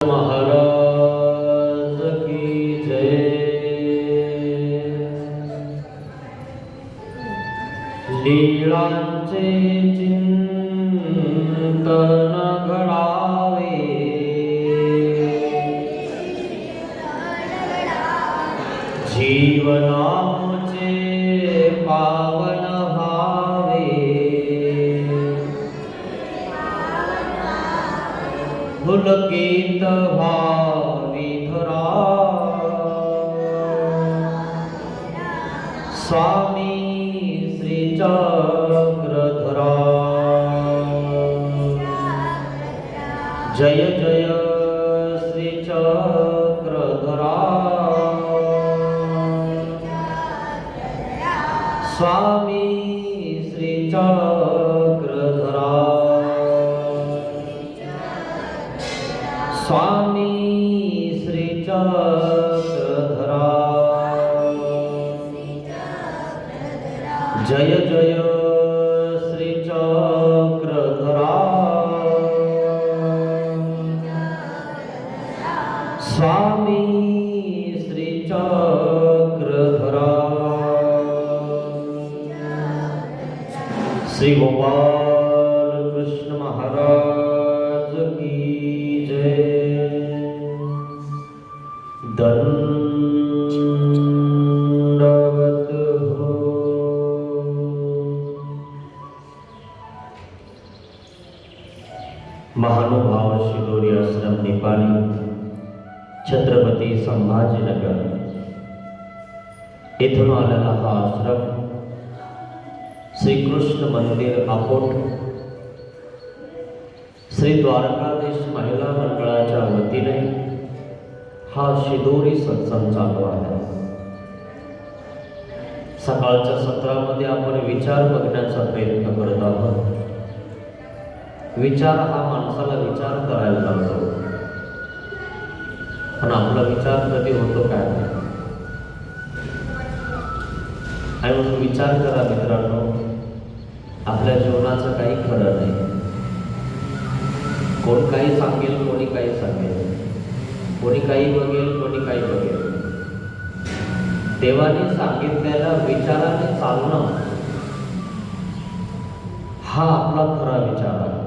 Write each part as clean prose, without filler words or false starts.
महाराज की जय। लीळांचे चिंतन घडावे, जीवनाचे पावन व्हावे। पुलकित व्हावी धरा, स्वामी श्री चक्रधरा। जय जय श्री चक्रधरा, स्वामी श्री चक्रधरा। स्वामी श्री चक्रधरा। जय जय श्री चक्रधरा, स्वामी श्री चक्रधरा। श्री गोपाल कृष्ण महाराज की जय। दंडवत हो। महानुभाव शिदोरी आश्रम निपाणी, छत्रपती संभाजीनगर येथून आलेला हा आश्रम श्रीकृष्ण मंदिर आपोट श्री द्वारकाधीश महिला मंडळाच्या वतीने हा शिदोरी सत्संग चालू आहे। सकाळच्या सत्रामध्ये आपण विचार बघण्याचा प्रयत्न करत आहोत। विचार हा माणसाला विचार करायला लागतो, पण आपला विचार कधी होतो काय? आणि म्हणून विचार करा मित्रांनो, आपल्या जीवनाचं काही खरं नाही। कोण काही सांगेल, कोणी काही सांगेल, कोणी काही बघेल, कोणी काही बघेल। देवाने सांगितलेल्या विचाराने चालणं हा आपला खरा विचार आहे,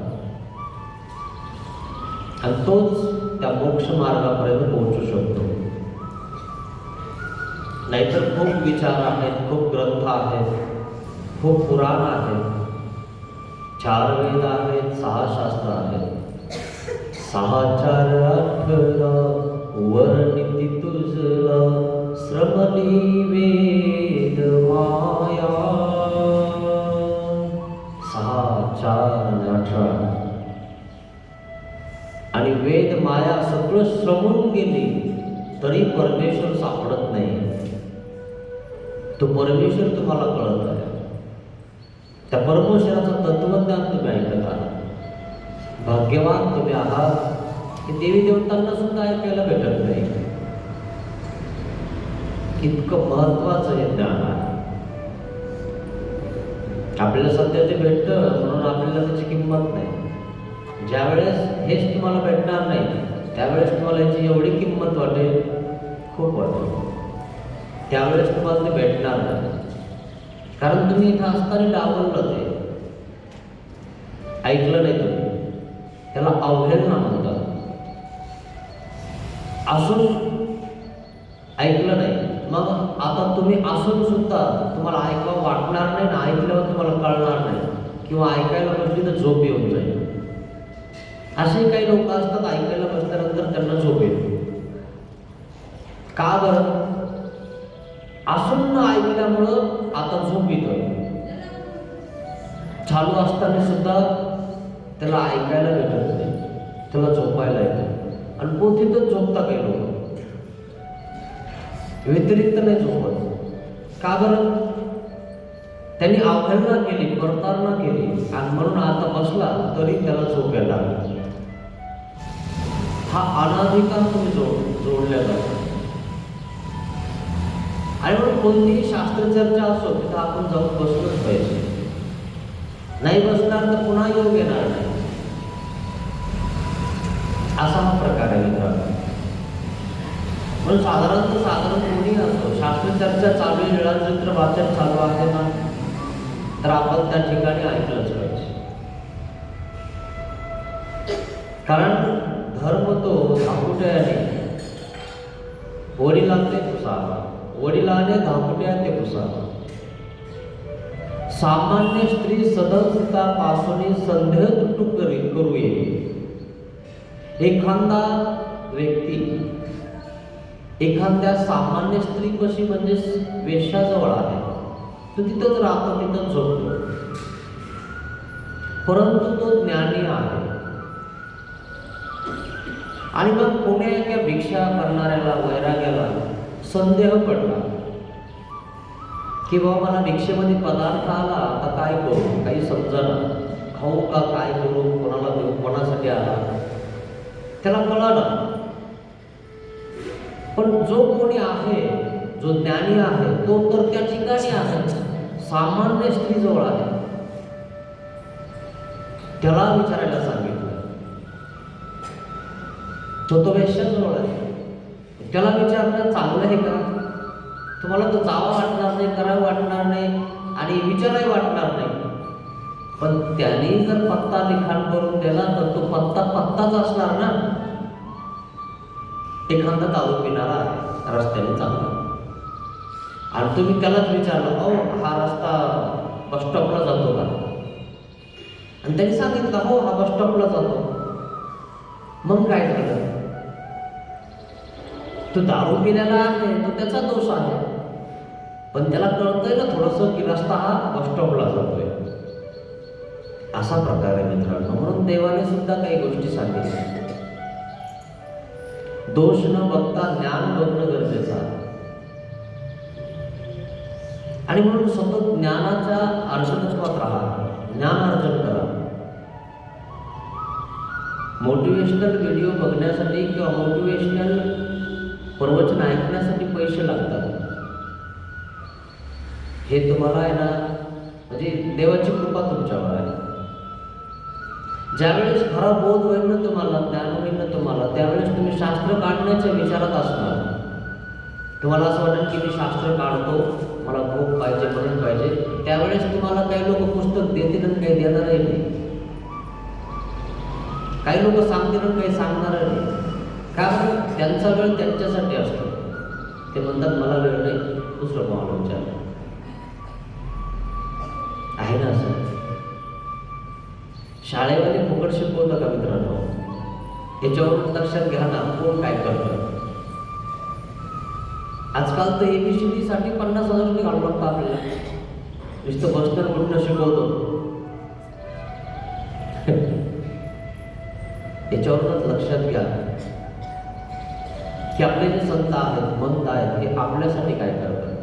आणि तोच त्या मोक्ष मार्गापर्यंत पोहोचू शकतो। नाहीतर खूप विचार आहेत, खूप ग्रंथ आहेत, खूप पुराण आहेत, 4 वेद आहेत, 6 शास्त्र आहेत, 6 4 18 वर्णिती तुझला श्रमणी वेद माया। 6 4 18 आणि वेद माया सगळं श्रमून गेली तरी परमेश्वर सापडत नाही। तो परमेश्वर तुम्हाला कळत आहे, त्या परमेश्वराचं तत्वज्ञान तुम्ही ऐकत आहात। भाग्यवान तुम्ही आहात की देवी देवतांना सुद्धा ऐकायला भेटत नाही। इतकं महत्वाचं हे ज्ञान आहे। आपल्याला सध्या ते भेटतं म्हणून आपल्याला त्याची किंमत नाही। ज्या वेळेस हेच तुम्हाला भेटणार नाही त्यावेळेस तुम्हाला याची एवढी किंमत वाटेल, खूप वाटेल। त्यावेळेस तुम्हाला ते भेटणार नाही, कारण तुम्ही इथं असताना डावललं, ते ऐकलं नाही तुम्ही। त्याला अवहेलना म्हणतात। असून ऐकलं नाही, मग आता तुम्ही असून सुद्धा तुम्हाला ऐकावं वाटणार नाही ना, ऐकल्यावर तुम्हाला कळणार नाही, किंवा ऐकायला बसली तर झोप येऊन जाईल। असे काही लोक असतात, ऐकायला बसल्यानंतर त्यांना झोप येते। का बरं? असून न ऐकल्यामुळं आता झोप येतोय। चालू असताना सुद्धा त्याला ऐकायला भेटत नाही, त्याला झोपायला येतं, आणि पोथीतच झोपता काही लोक, व्यतिरिक्त नाही झोपत। का बरं? त्यांनी अवहेलना केली, प्रतारणा केली, आणि म्हणून आता बसला तरी त्याला झोप यायला लागली। हा अनाधिकार तुम्ही जोडल्या जातो। आणि म्हणून कोणतीही शास्त्रचर्चा असो तिथं आपण जाऊन बसलोच पाहिजे। नाही बसणार तर पुन्हा योग येणार नाही। असा हा प्रकार आहे मित्रांनो. म्हणून साधारण कोणी असो, शास्त्र चर्चा चालू आहे, लीळाचरित्र वाचन चालू आहे ना, तर आपण त्या ठिकाणी ऐकलंच पाहिजे. कारण धर्म तो धाकुट्याने वडिलांचे कुसावा, वडिलाने धाकुट्या ते कुसावा. सामान्य स्त्री सदस्यतापासून संदेह तुटू करू येईल. एखादा व्यक्ती एखाद्या सामान्य स्त्री कशी म्हणजे वेश्याजवळ आहे, तो तिथंच राहतो, तिथंच झोपतो, परंतु तो ज्ञानी आहे. आणि मग कोण्या एका भिक्षा करणाऱ्याला, वैराग्याला संदेह पडला की बाबा मला भिक्षेमध्ये पदार्थ आला, आता काय करू, काही समजना, खाऊ का काय करू, कोणाला देऊ, कोणासाठी आला, त्याला कळलं. पण जो कोणी आहे, जो ज्ञानी आहे, तो तर त्या ठिकाणी आहे, सामान्य स्त्रीजवळ आहे. त्याला विचारायला सांगितलं. तो वेश्याजवळ आहे, त्याला विचारणं चांगलं आहे का? तुम्हाला तो जावं वाटणार नाही, करावं वाटणार नाही आणि विचाराही वाटणार नाही. पण त्याने जर पत्ता लिखाण करून दिला तर तो पत्ताच असणार ना. एखादा दारू पिणारा आहे रस्त्याने चालला आणि तुम्ही त्यालाच विचारलं, हो हा रस्ता बस स्टॉपला जातो का? आणि त्यांनी सांगितलं, हो हा बस स्टॉपला जातो. मग काय झालं? तो दारू पिण्याला आहे, तो त्याचा दोष आहे, पण त्याला कळतंय ना थोडंसं की रस्ता हा बस स्टॉपला जातोय. असा प्रकार आहे मित्रांनो. म्हणून देवाने सुद्धा काही गोष्टी सांगितल्या. दोष न बघता ज्ञान बघणं गरजेचं आहे. आणि म्हणून सतत ज्ञानाच्या अर्जनत्वात राहा, ज्ञान अर्जन करा. मोटिवेशनल व्हिडिओ बघण्यासाठी किंवा मोटिवेशनल प्रवचन ऐकण्यासाठी पैसे लागतात. हे तुम्हाला आहे ना, म्हणजे देवाची कृपा तुमच्यावर आहे. ज्यावेळेस खरा बोध होईल ना तुम्हाला, ज्ञान होईल ना तुम्हाला, त्यावेळेस तुम्ही शास्त्र काढण्याच्या विचारात असणार. तुम्हाला असं वाटेल की मी शास्त्र काढतो, मला भूक पाहिजे, म्हणून पाहिजे. त्यावेळेस तुम्हाला काही लोक पुस्तक देतील आणि काही देणारही नाही. काही लोक सांगतील आणि काही सांगणार नाही. कारण त्यांचा वेळ त्यांच्यासाठी असतो. ते म्हणतात मला वेळ नाही, दुसरं कोणाला विचार आहे ना. असं शाळेमध्ये फुकट शिकवतं का मित्रांनो? याच्यावरून लक्षात घ्या ना, कोण काय करतं. आजकाल तर ABCD साठी 50,000 रुपये घालू लागतं आपल्याला. नुसतं बसणार उठणं शिकवतो. याच्यावरूनच लक्षात घ्या की आपले जे संत आहेत, मंत आहेत, हे आपल्यासाठी काय करतात.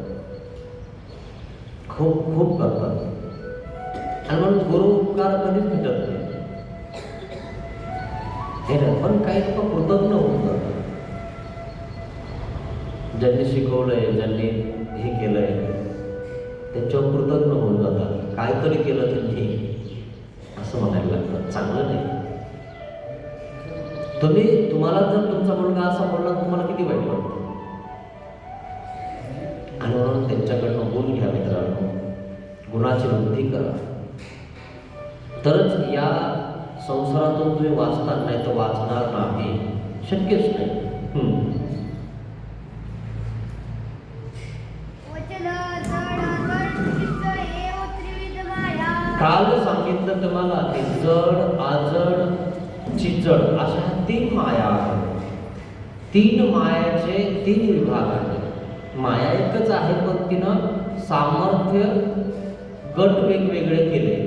खूप खूप करतात. आणि म्हणून गुरु उपकार कधीच भेटत नाही. पण काही लोक कृतज्ञ होऊन जातात. ज्यांनी शिकवलंय, ज्यांनी हे केलंय, त्याच्यावर कृतज्ञ होऊन जातात. काहीतरी केलं त्यांनी असं म्हणायला लागतं. चांगलं नाही. तुम्हाला जर तुमचा मुलगा असा बोलला, तुम्हाला किती वाईट वाटतं. आणि म्हणून त्यांच्याकडनं गुण घ्या मित्रांनो. गुणाची वृद्धी करा, तरच या संसारातून तुम्ही वाचणार, नाही तर वाचणार नाही. शक्यच नाही. काल सांगितलं तुम्हाला की जड, आजड, चिजड अशा 3 माया आहेत. 3 मायाचे 3 विभाग आहेत. माया एकच आहे, पण तिनं सामर्थ्य गट वेगवेगळे केले.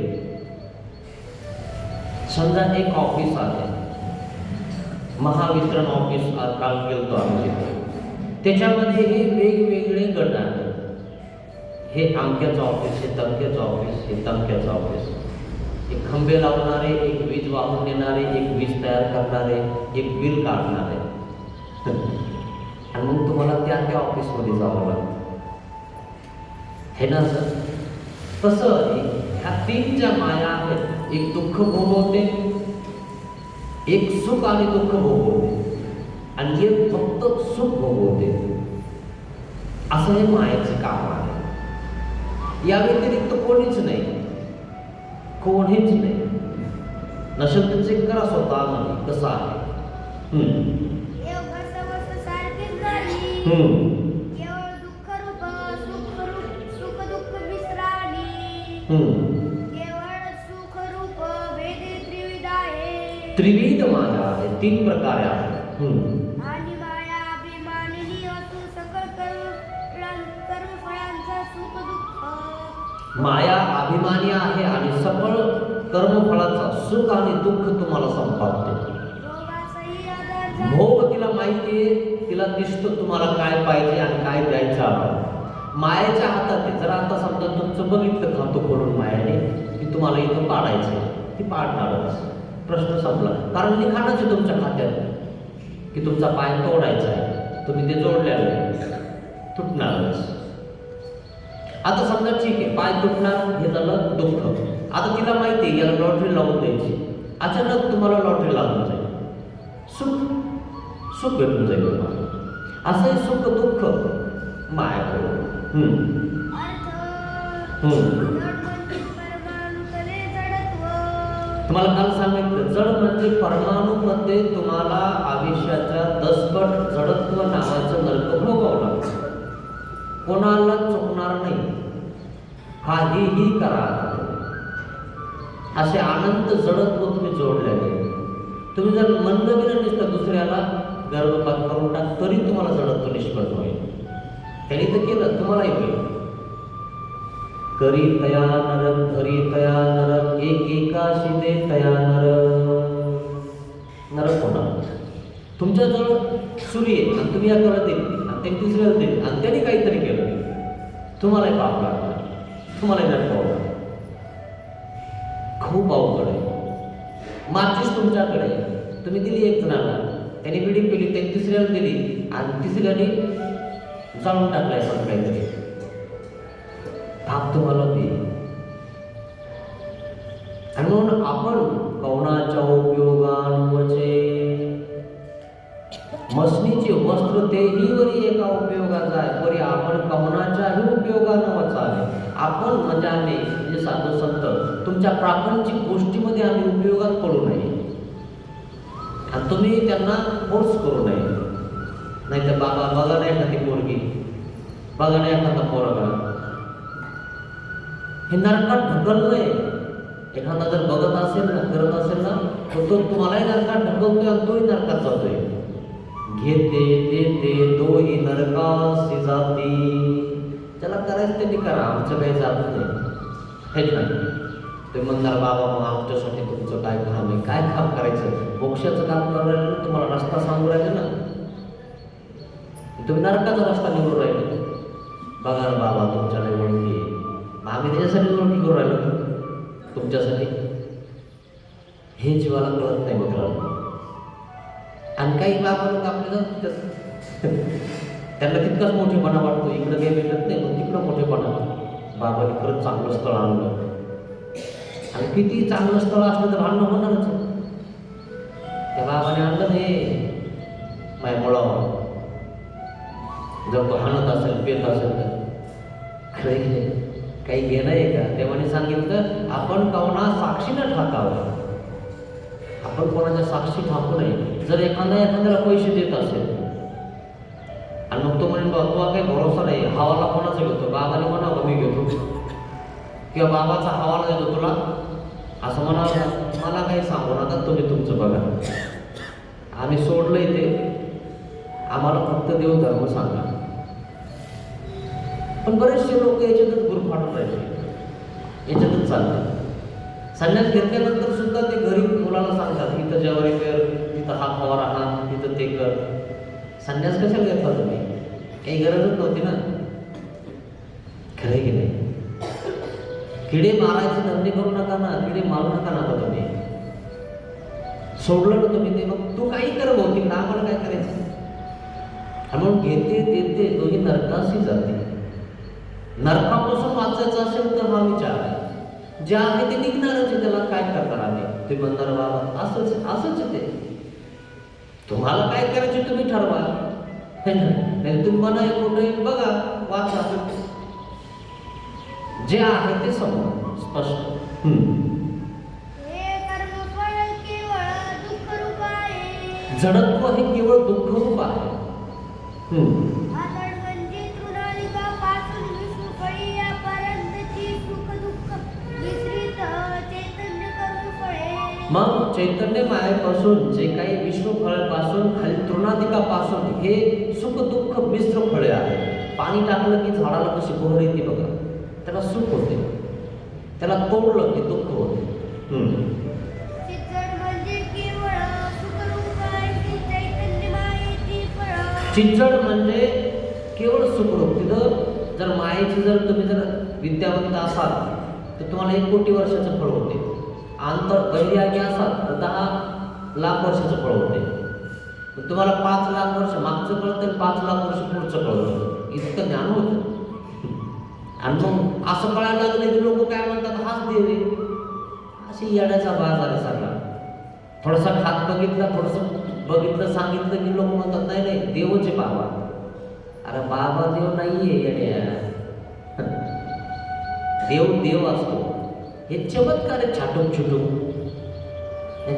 समजा एक ऑफिस आहे, महावितरण ऑफिस काल गेलतो आम्ही तिथे. त्याच्यामध्ये हे वेगवेगळे गट आहेत. हे अमक्याचं ऑफिस, हे तमक्याचं ऑफिस, हे तमक्याचं ऑफिस. एक खंबे लावणारे, एक वीज वाहून नेणारे, एक वीज तयार करणारे, एक बिल काढणारे. आणि मग तुम्हाला त्या ऑफिसमध्ये जावं लागतं, हे ना सर. तसं ह्या 3 ज्या माया आहेत, एक दुःख भोगवते, एक सुख आणि दुःख भोगवते आणि एक फक्त सुख भोगवते. असं हे मायाचे काम आहे. या व्यतिरिक्त कोणीच नाही, कोणीच नाही. नसेल तर चेक करा स्वतःमध्ये कसं आहे. त्रिविध माया आहे, 3 प्रकारे आहे. आणि माया अभिमानिनी असू सकळ कर्मफळांचा सुख दुःख. माया अभिमानी आहे आणि सकळ कर्मफळाचा सुख आणि दुःख तुम्हाला संपादते. भोग तिला माहिती आहे, तिला दिसतं तुम्हाला काय पाहिजे आणि काय द्यायचं आहे. मायाच्या हातात आहे. जर आता समजा तुमचं बघितलं खातं खोलून मायाने की तुम्हाला इथं पाडायचं, ती पाडणारच, प्रश्न संपला. कारण लिखाणच आहे तुमच्या खात्यात की तुमचा पाय तोडायचा आहे, तुम्ही ते जोडल्याने तुटणारच. आता समजा ठीक आहे, पाय तुटणार हे झालं दुःख. आता तिला माहिती आहे याला लॉटरी लावून द्यायची, अचानक तुम्हाला लॉटरी लागून जाईल, सुख सुख भेटून जाईल तुम्हाला. असंही सुख दुःख मायाकडून. तुम्हाला काल सांगितलं, जड म्हणजे परमाणूमध्ये तुम्हाला आयुष्याच्या 10 पट जडत्व नावाचं नरक भोगावं लागतं. कोणाला चुकणार नाही, काहीही करा. असे अनंत जडत्व तुम्ही जोडलेले. तुम्ही जर म्हणलं गेलं नसतं दुसऱ्याला गर्भपात करून टाक, तरी तुम्हाला जडत्व निष्पन्न होईल. त्यांनी तर केलं, तुम्हालाही होईल. करी तया नर धरी तया नर एकाशी दे तया नरक होणार. तुमच्याजवळ सुरी आहे आणि तुम्ही या करत येईल आणि ते तिसऱ्याला देईल आणि त्यांनी काहीतरी केलं, तुम्हालाही पाप लागणार, तुम्हालाही नरक होणार. खूप अवघड आहे. माचीस तुमच्याकडे तुम्ही दिली एक जणाला, त्यांनी बिडी पेली, त्यांनी तिसऱ्याला दिली आणि तिसऱ्याने जाळून टाकलाय पण काहीतरी, ताप तुम्हाला दे. आणि म्हणून आपण कवनाच्या उपयोगानुवचे मसनीचे वस्त्र तेही वरी एका उपयोगाचा आहे, वरी आपण कवनाच्याही उपयोगानं वाचावे. आपण म्हणजे आम्ही म्हणजे साधू संत तुमच्या प्रापंचिक गोष्टीमध्ये आम्ही उपयोगात पडू नये आणि तुम्ही त्यांना फोर्स करू नये. नाही तर बाबा बघा नाही एखादी पोरगी, बघा नाही एखादा पोरगा, हे नरकात ढकललंय. एखादा जर बघत असेल ना, करत असेल ना, तर तो तुम्हालाही नरकात ढकलतोय आणि तोही नरकात जातोय. घेते देते दोही नरकासी जाती. त्याला करायचं त्यांनी करा, आमचं काही जात नाही. हे नाही ते म्हणणार बाबा मग आमच्यासाठी तुमचं काय काम आहे, काय काम करायचं, मोक्षाचं काम करायला तुम्हाला रस्ता सांगू राहिले ना, तुम्ही नरकाचा रस्ता निवडून राहिले. बघा ना बाबा तुमच्या निवडणुकी, आम्ही त्याच्यासाठी निवडणुकी करू राहिलो तुमच्यासाठी. हे जीवाला कळत नाही मित्रांनो. आणि काही बाबा लोक आपल्याला त्यांना तितकाच मोठेपणा वाटतो, इकडं काही भेटत नाही मग तिकडं मोठेपणा. बाबाने खरंच चांगलं स्थळ आणलं आणि किती चांगलं स्थळ असलं तर भांडणं होणारच. त्या बाबाने आणलं नाही माय मुळावर, जर तो हाणत असेल पेत असेल तर खरं काही घेणं आहे का. तेव्हाने सांगितलं आपण कवना साक्षीनं ठाकावं, आपण कोणाच्या साक्षी ठाकू नये. जर एखाद्याला पैसे देत असेल आणि मग तो म्हणे बाबा काही भरोसा नाही, हवाला कोणाचा घेतो, बाबाने म्हणावं मी घेतो किंवा बाबाचा हवाला देतो तुला असं म्हणावं, मला काही सांगू नका, तुम्ही तुमचं बघा, आम्ही सोडलंय ते, आम्हाला फक्त देवधर्म सांगा. पण बरेचसे लोक याच्यातच गुरफाटून राहिले, याच्यातच चालतात. संन्यास घेतल्यानंतर सुद्धा ते घरी मुलाला सांगतात इथं ज्वारी कर, तिथं हा फवारा हा, तिथं ते कर. संन्यास कशाला घेतला तुम्ही, काही गरजच नव्हती ना. खरं की नाही. किडे मारायचे धंदे करू नका ना, किडे मारू नका ना. आता तुम्ही सोडलं ना तुम्ही ते, मग तू काही कर बहुतेक ना, आम्हाला काय करायचं. म्हणून घेते देते दोन्ही नरकाशी जाते. नरकापासून वाचायचं असेल तर हा विचार आहे, जे आहे ते निघणारच आहे, त्याला काय करणार आहे. तुम्ही म्हणणार बाबा असंच असंच आहे ते, तुम्हाला काय करायचे तुम्ही ठरवा. है ना? नाही तुम्ही म्हणा कुठे बघा, वाचा, जे आहे ते समोर स्पष्ट. हे कर्मफळ केवळ दुःखरूप आहे. जडत्व हे केवळ दुःखरूप आहे. आषाढ म्हणजे तृणालिकापासून विष्णुफळी यापर्यंतची सुख दुःख मिश्रित चैतन्य कर्मफळे. मग चैतन्य मायेपासून जे काही विष्णू फळापासून खाली तृणाधिकापासून हे सुख दुःख मिश्र फळे आहे. पाणी टाकलं की झाडाला कशी बहर येते बघा, त्याला सुख होते, त्याला तोडलं की दुःख होते. चिज्जड म्हणजे केवळ सुखरूप आहे चैतन्य मायेची फळं. चिंचड म्हणजे केवळ सुखरूप. तिथं जर मायेची जर तुम्ही जर विद्यावंत असाल तर तुम्हाला 1 कोटी वर्षाचं फळ होते. अंतर वैरागी असाल तर 10 लाख वर्षाचं फळ होते. पण तुम्हाला 5 लाख वर्ष मागचं कळतं आणि 5 लाख वर्ष पुढचं कळतं, इतकं ज्ञान होतं. आणि मग असं कळायला लागलं की लोक काय म्हणतात, हाच देव आहे. अशी येण्याचा बाजार आहे सगळा. थोडासा हात बघितला, थोडंसं बघितलं, सांगितलं की लोक म्हणतात नाही नाही देवच आहे बाबा. अरे बाबा देव नाहीये येड्या, देव देव असतो. हे चमत्कार आहे छाटूक छुटूक.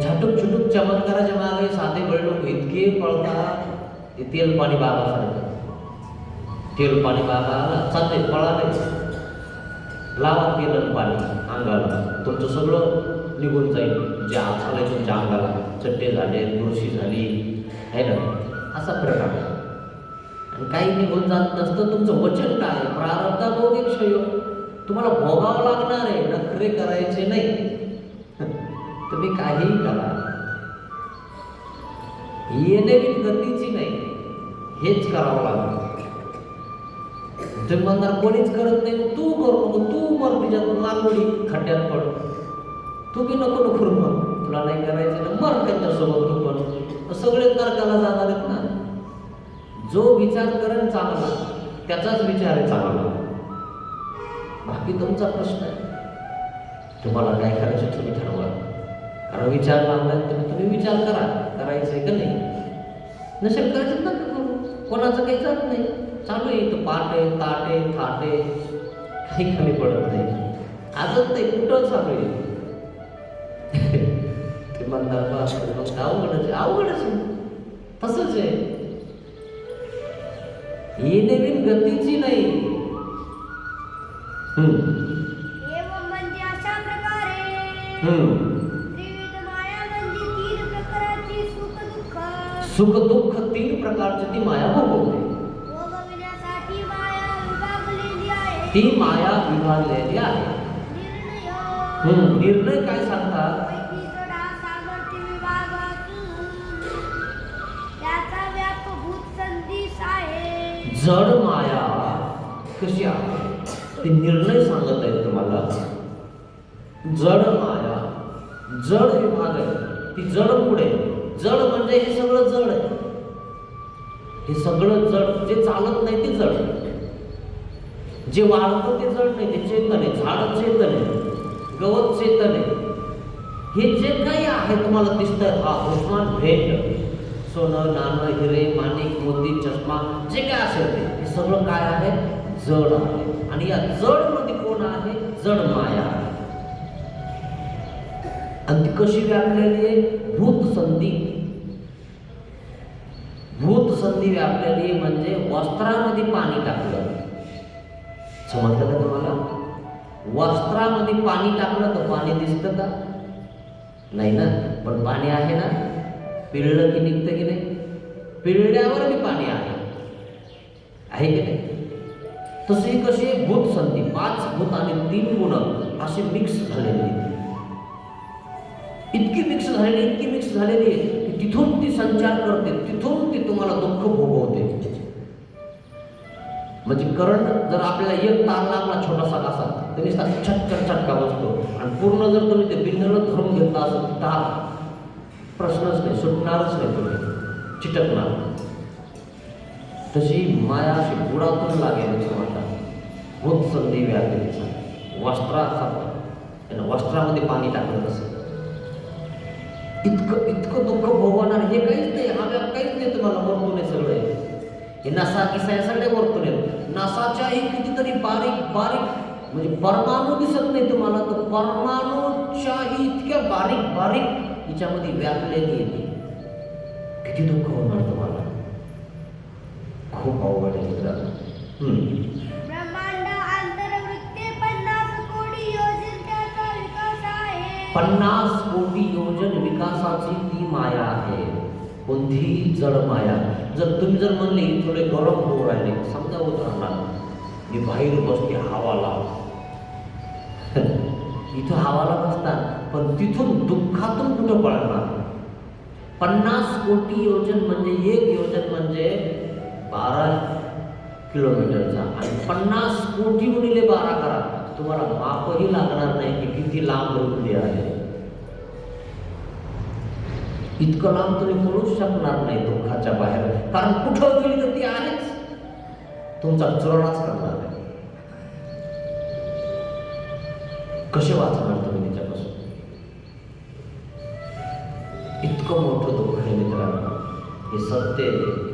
छाटूक छुटूक चमत्काराच्या मागे साधे बळे लोक इतके पळतात. ते तेल पाणी बाबा सारखं, तेल पाणी बाबा आला चालते पळाले, लावा तेल पाणी अंगाला, तुमचं सगळं निघून जाईल. जे झालंय तुमच्या अंगाला, चट्टे झाले, बुरशी झाली, आहे ना, असा प्रकार आहे. आणि काही निघून जात नसतं. तुमचं वचन काय, प्रारब्धाभोगिक क्षय, तुम्हाला भोगावं लागणार आहे, नखरे करायचे नाही. तुम्ही काहीही करा, येणे बिन गतीची नाही, हेच करावं लागतं. तुम्ही म्हणणार कोणीच करत नाही, मग तू करू नको, तू मर तिच्यात मारवडी खड्ड्यात पड, तू बी नको नको मग, तुला नाही करायचं ना मर त्यांच्यासोबत तू पण. सगळे नरकाला जाणार आहेत ना. जो विचार करेन चांगला त्याचाच विचार आहे चांगला, बाकी तुमचा प्रश्न आहे. तुम्हाला काय करायचं तुम्ही ठरवा. कारण विचार लागला तुम्ही विचार करा, करायचंय का नाही. नसेल करायचं नका करू, कोणाचं काही जात नाही. चालू आहे इथं पाटे ताटे थाटे, काही कमी पडत नाही. आजच नाही कुठं चालू आहे. ते म्हणतात मग अवघडच अवघडच तसंच आहे. ही नवीन गतीची नाही. एवं म्हणजे अशा प्रकारे त्रिविध माया म्हणजे 3 प्रकारची सुख दुःख. सुख दुःख 3 प्रकारची ती माया भोगवते. भोगविण्यासाठी माया विभागलेली आहे. ती माया विभागलेली आहे. निर्णय निर्णय काय सांगतात. पैकी जड हा सामर्थ्य विभाग असून त्याचा व्याप भूत संदेश आहे. जड माया कशी आहे ती निर्णय सांगत आहे तुम्हाला. जड माया, जड विभाग आहे, ती जड पुढे. जड म्हणजे हे सगळं जड आहे, हे सगळं जड. जे चालत नाही ते जड, जे वाढतं ते जड नाही, ते चेतन आहे. झाड चेतन आहे, गवत चेतन आहे. हे जे काही आहे तुम्हाला दिसतंय, हा उस्मान भेट, सोनं नाणं हिरे माणिक मोती चष्मा जे काय असेल ते, हे सगळं काय आहे, जड आहे. आणि या जड मध्ये कोण आहे, जड माया आहे. आणि ती कशी व्यापलेली आहे, भूत संधी. भूत संधी व्यापलेली म्हणजे वस्त्रामध्ये पाणी टाकलं. समजलं का तुम्हाला. वस्त्रामध्ये पाणी टाकलं तर पाणी दिसतं का, नाही ना. पण पाणी आहे ना, पिळलं की निघतं की नाही, पिळल्यावर बी पाणी आहे की नाही. तशी कशी भूत संधी, 5 भूत आणि 3 गुण असे मिक्स झालेले. इतकी मिक्स झालेली आहे की तिथून ती संचार करते, तिथून ती तुम्हाला दुःख भोगवते. म्हणजे करंट जर आपल्याला एक तार लागला छोटासा असा तरी छटका बसतो. आणि पूर्ण जर तुम्ही ते बिंदूला धरून घेतला असं तार, प्रश्नच नाही, सुटणारच नाही, तुम्ही चिटकणार. तशी माया अशी बुडातून लागेल तुम्हाला. भूत संधी व्यापलेली वस्त्राचा, वस्त्रामध्ये पाणी टाकलं तसं. इतकं इतकं दुःख भोगवणार हे काहीच नाही, हा व्याप काहीच नाही तुम्हाला, वरतून आहे सगळे. हे नसा किसा या सगळे वरतून आहेत. नसाच्याही कितीतरी बारीक बारीक म्हणजे परमाणू दिसत नाही तुम्हाला, तर परमाणूच्याही इतक्या बारीक बारीक हिच्यामध्ये व्यापलेली येते. किती दुःख होणार तुम्हाला, खूप अवघड आहे मित्रांनो. ब्रह्मांड अंतर्वृत्ते 50 कोटी योजन त्याचा विकास आहे. 50 कोटी योजन विकासाची ती माया आहे. कोणतीही जड माया. जर तुम्ही जर म्हणले थोडे गरम होऊ राहिले, समजा उदाहरणार्थ मी बाहेर बसते हवाला, इथं हवाला बसतात पण तिथून दुःखातून कुठं पळणार. 50 कोटी योजन म्हणजे एक योजन म्हणजे 12 किलोमीटरचा, आणि 50 कोटी गुणिले 12 करा, तुम्हाला मापही लागणार नाही की किती लांब रुंदी आहे. इतकं लांब तुम्ही पळूच शकणार नाही दुःखाच्या बाहेर, कारण कुठं गेली तर ती आहेच, तुमचा चुरणाच करणार आहे. कसे वाचणार तुम्ही तिच्यापासून. इतकं मोठं दुःख आहे मित्रांनो, हे सत्य आहे.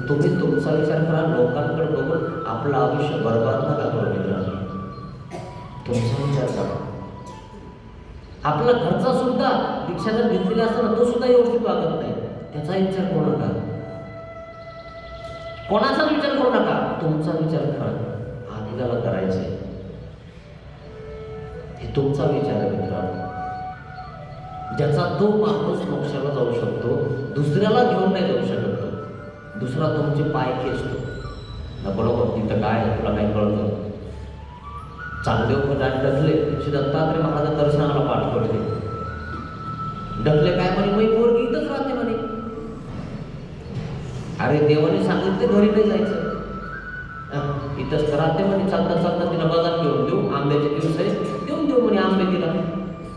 तुम्ही तुमचा विचार करा, लोकांकडे बघून आपलं आयुष्य बरबाद नका करू मित्रांनो. तुमचा विचार करा. आपला घरचा सुद्धा दीक्षा जर घेतलेला असताना तो सुद्धा व्यवस्थित वागत नाही, त्याचा विचार करू नका. कोणाचा विचार करू नका, तुमचा विचार करा. आपल्याला करायचंय हे तुमचा विचार आहे मित्रांनो. ज्याचा तो माणूस मोक्षाला जाऊ शकतो, दुसऱ्याला घेऊन नाही जाऊ शकत. दुसरा तुमचे पाय खेचतो ना, बरोबर तिथं काय तुला काय कळतं. चांगले उपदान डकले श्री दत्तात्रय महाराज दर्शनाला पाठ पडले. डकले काय म्हणे, मी पोरगी इथंच राहते म्हणे. अरे देवाने सांगितले घरी नाही जायचं, इथंच राहते म्हणे. चालता चालता तिला बाजार घेऊन देऊ, आंब्याचे दिवस आहे, देऊन देऊ म्हणे आंबे तिला.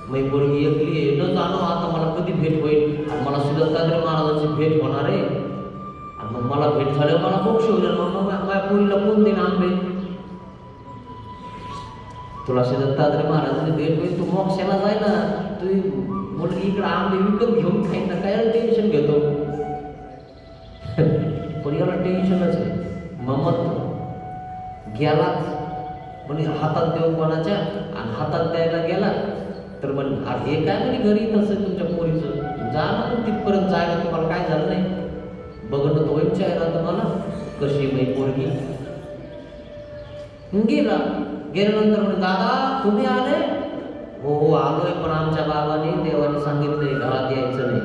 मी पोरगी एकली आहे, न जाणो आता मला कधी भेट होईल, आणि मला श्री दत्तात्रय महाराजांची भेट होणार आहे, आणि मग मला भेट झाल्यावर मला मोक्ष होईल. मग माझ्या पोरीला कोण देईन आंबे. तुला श्री दत्तात्रय महाराजांची भेट होईल, तू मोक्षाला जाय ना. तू मुलगी इकडे आंबे विकत घेऊन खाईन ना, काय टेन्शन घेतो. पण याला टेन्शनच आहे, ममत्व गेलाच म्हणजे हातात देऊ कोणाच्या, आणि हातात द्यायला गेला तर म्हणे हे काय म्हणे घरी तसं तुमच्या पोरीचं, जा ना पण तिथपर्यंत जायला. तुम्हाला काय झालं नाही, बघणं तो इच्छा आहे ना तुम्हाला कशी मी पोरगी. गेला, गेल्यानंतर म्हणे दादा तुम्ही आले. हो हो आलोय, पण आमच्या बाबाने देवाने सांगितलंय घरात यायचं नाही.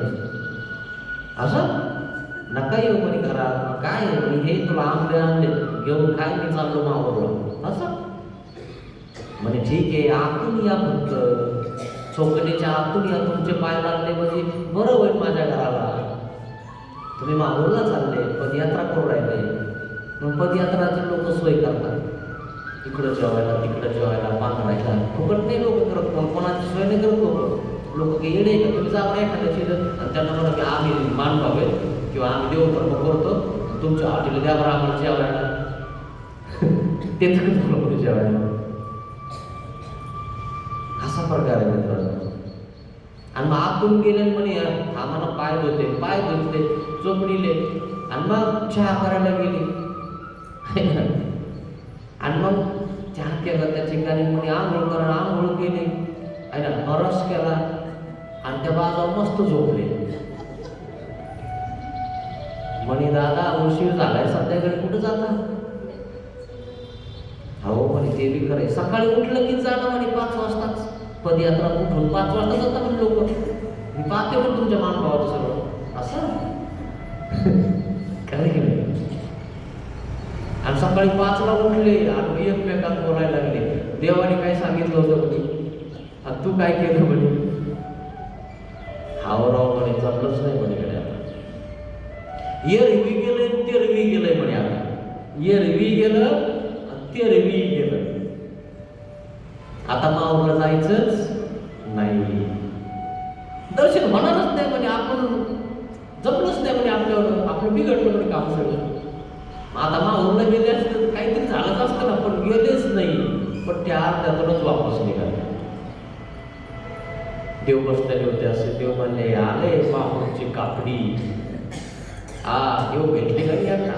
असं नका येऊ म्हणे घरात. काय हे तुला आंबे आणले घेऊन काय मी चाललो मावरला. असं म्हणे ठीक आहे, आतून या, फक्त चौकटीच्या आतून या, तुमचे पाय लागले म्हणजे बरं होईल माझ्या घराला. तुम्ही माहूरला चालले, पदयात्रा करू राहिले. मग पदयात्राचे लोक सोय करतात, इकडं जेवायला तिकडं जेवायला पांघरायला. फुकट नाही लोक करत, कोणाची सोय नाही करत लोक. लोक काही येडे का, तुम्ही जाणार एखाद्याची आणि त्यांना म्हणा की आम्ही मानभाव आहे किंवा आम्ही देवधर्म करतो, तुमच्या हॉटेल द्या बरं आम्हाला जेवायला. ते तर लोक जेवायला असा प्रकार आहे मित्रांनो. आणि मग आतून गेले म्हणे आम्हाला पाय धुते, पाय धुतले चोपडीले, आणि मग चहा करायला गेली. आणि मग चहा केला त्या ठिकाणी म्हणे आंघोळ करा, आंघोळ केली आहे ना, हरस केला, आणि त्या बाजूला मस्त झोपले. म्हणे दादा उशीर झालाय, संध्याकाळी कुठं जाता. हो म्हणे ते बी खरंय, सकाळी उठलं की जाणं म्हणे 5 वाजताच. पदयात्रा उठून 5 वाजता जातात म्हणे लोक. मी पाहते पण तुमच्या मानभावाचं सगळं असं खरं की नाही. आणि सकाळी 5ला उठले आणि एकमेकात बोलायला लागले, देवाने काय सांगितलं होतं म्हणे, आणि तू काय केलं म्हणे. हावराव म्हणे जमलंच नाही म्हणे कडे. आता ये रवी गेलंय ते रवी गेलंय म्हणे. आता ये रवी गेलं ते रवी गेलं, आता माऊरला जायचंच नाही, दर्शन होणारच नाही म्हणे. आपण जमलंच नाही म्हणे, आपल्यावर आपलं बिघडलं म्हणे काम सगळं. आता माऊरला गेले असते तर काहीतरी झालंच असतं ना, पण गेलेच नाही. पण त्या अर्ध्यातूनच वापस निघाले. देव बसलेले होते असे देव म्हणले आले बापूची कापडी देव भेटले का यांना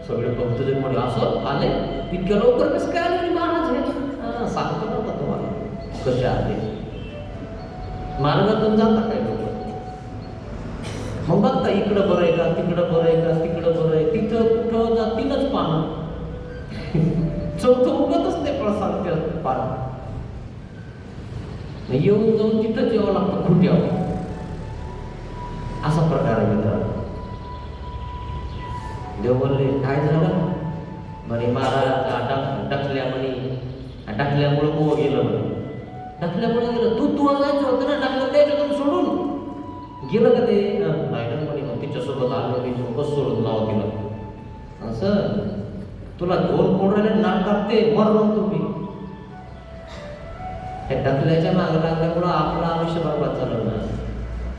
सगळे भक्तजन म्हणे असं आले इतक्या लवकर कसं काय आले महाराज हे सांगतो ना आता तुम्हाला कसे आले मार्गातून जाता काय लोक मग बघता इकडं बरं आहे का तिकडं बरं आहे का तिकडं बरं आहे तिथं कुठं जा तीनच पानं चौथं उगतच नाही पण सांगते पानं येऊन जाऊन तिथं जेवावं लागतं खुट्यावर असा प्रकार आहे मित्रांनो देव बोलले काय झालं म्हणे महाराज टाकल्या म्हणे टाकल्यामुळे मोह गेलं म्हणे टाकल्यामुळे गेलं तू जायचं होतं ना टाकलं त्याच्यातून सोडून गेलं का ते नाही ना म्हणे मग तिच्यासोबत आलो मी कसं सोडून नाव दिलं असं तुला दोन कोण राहिले नाक कापते मर मग तुम्ही त्या टाकल्याच्या मागे लागल्यामुळं आपलं आयुष्य बरबाद झालं ना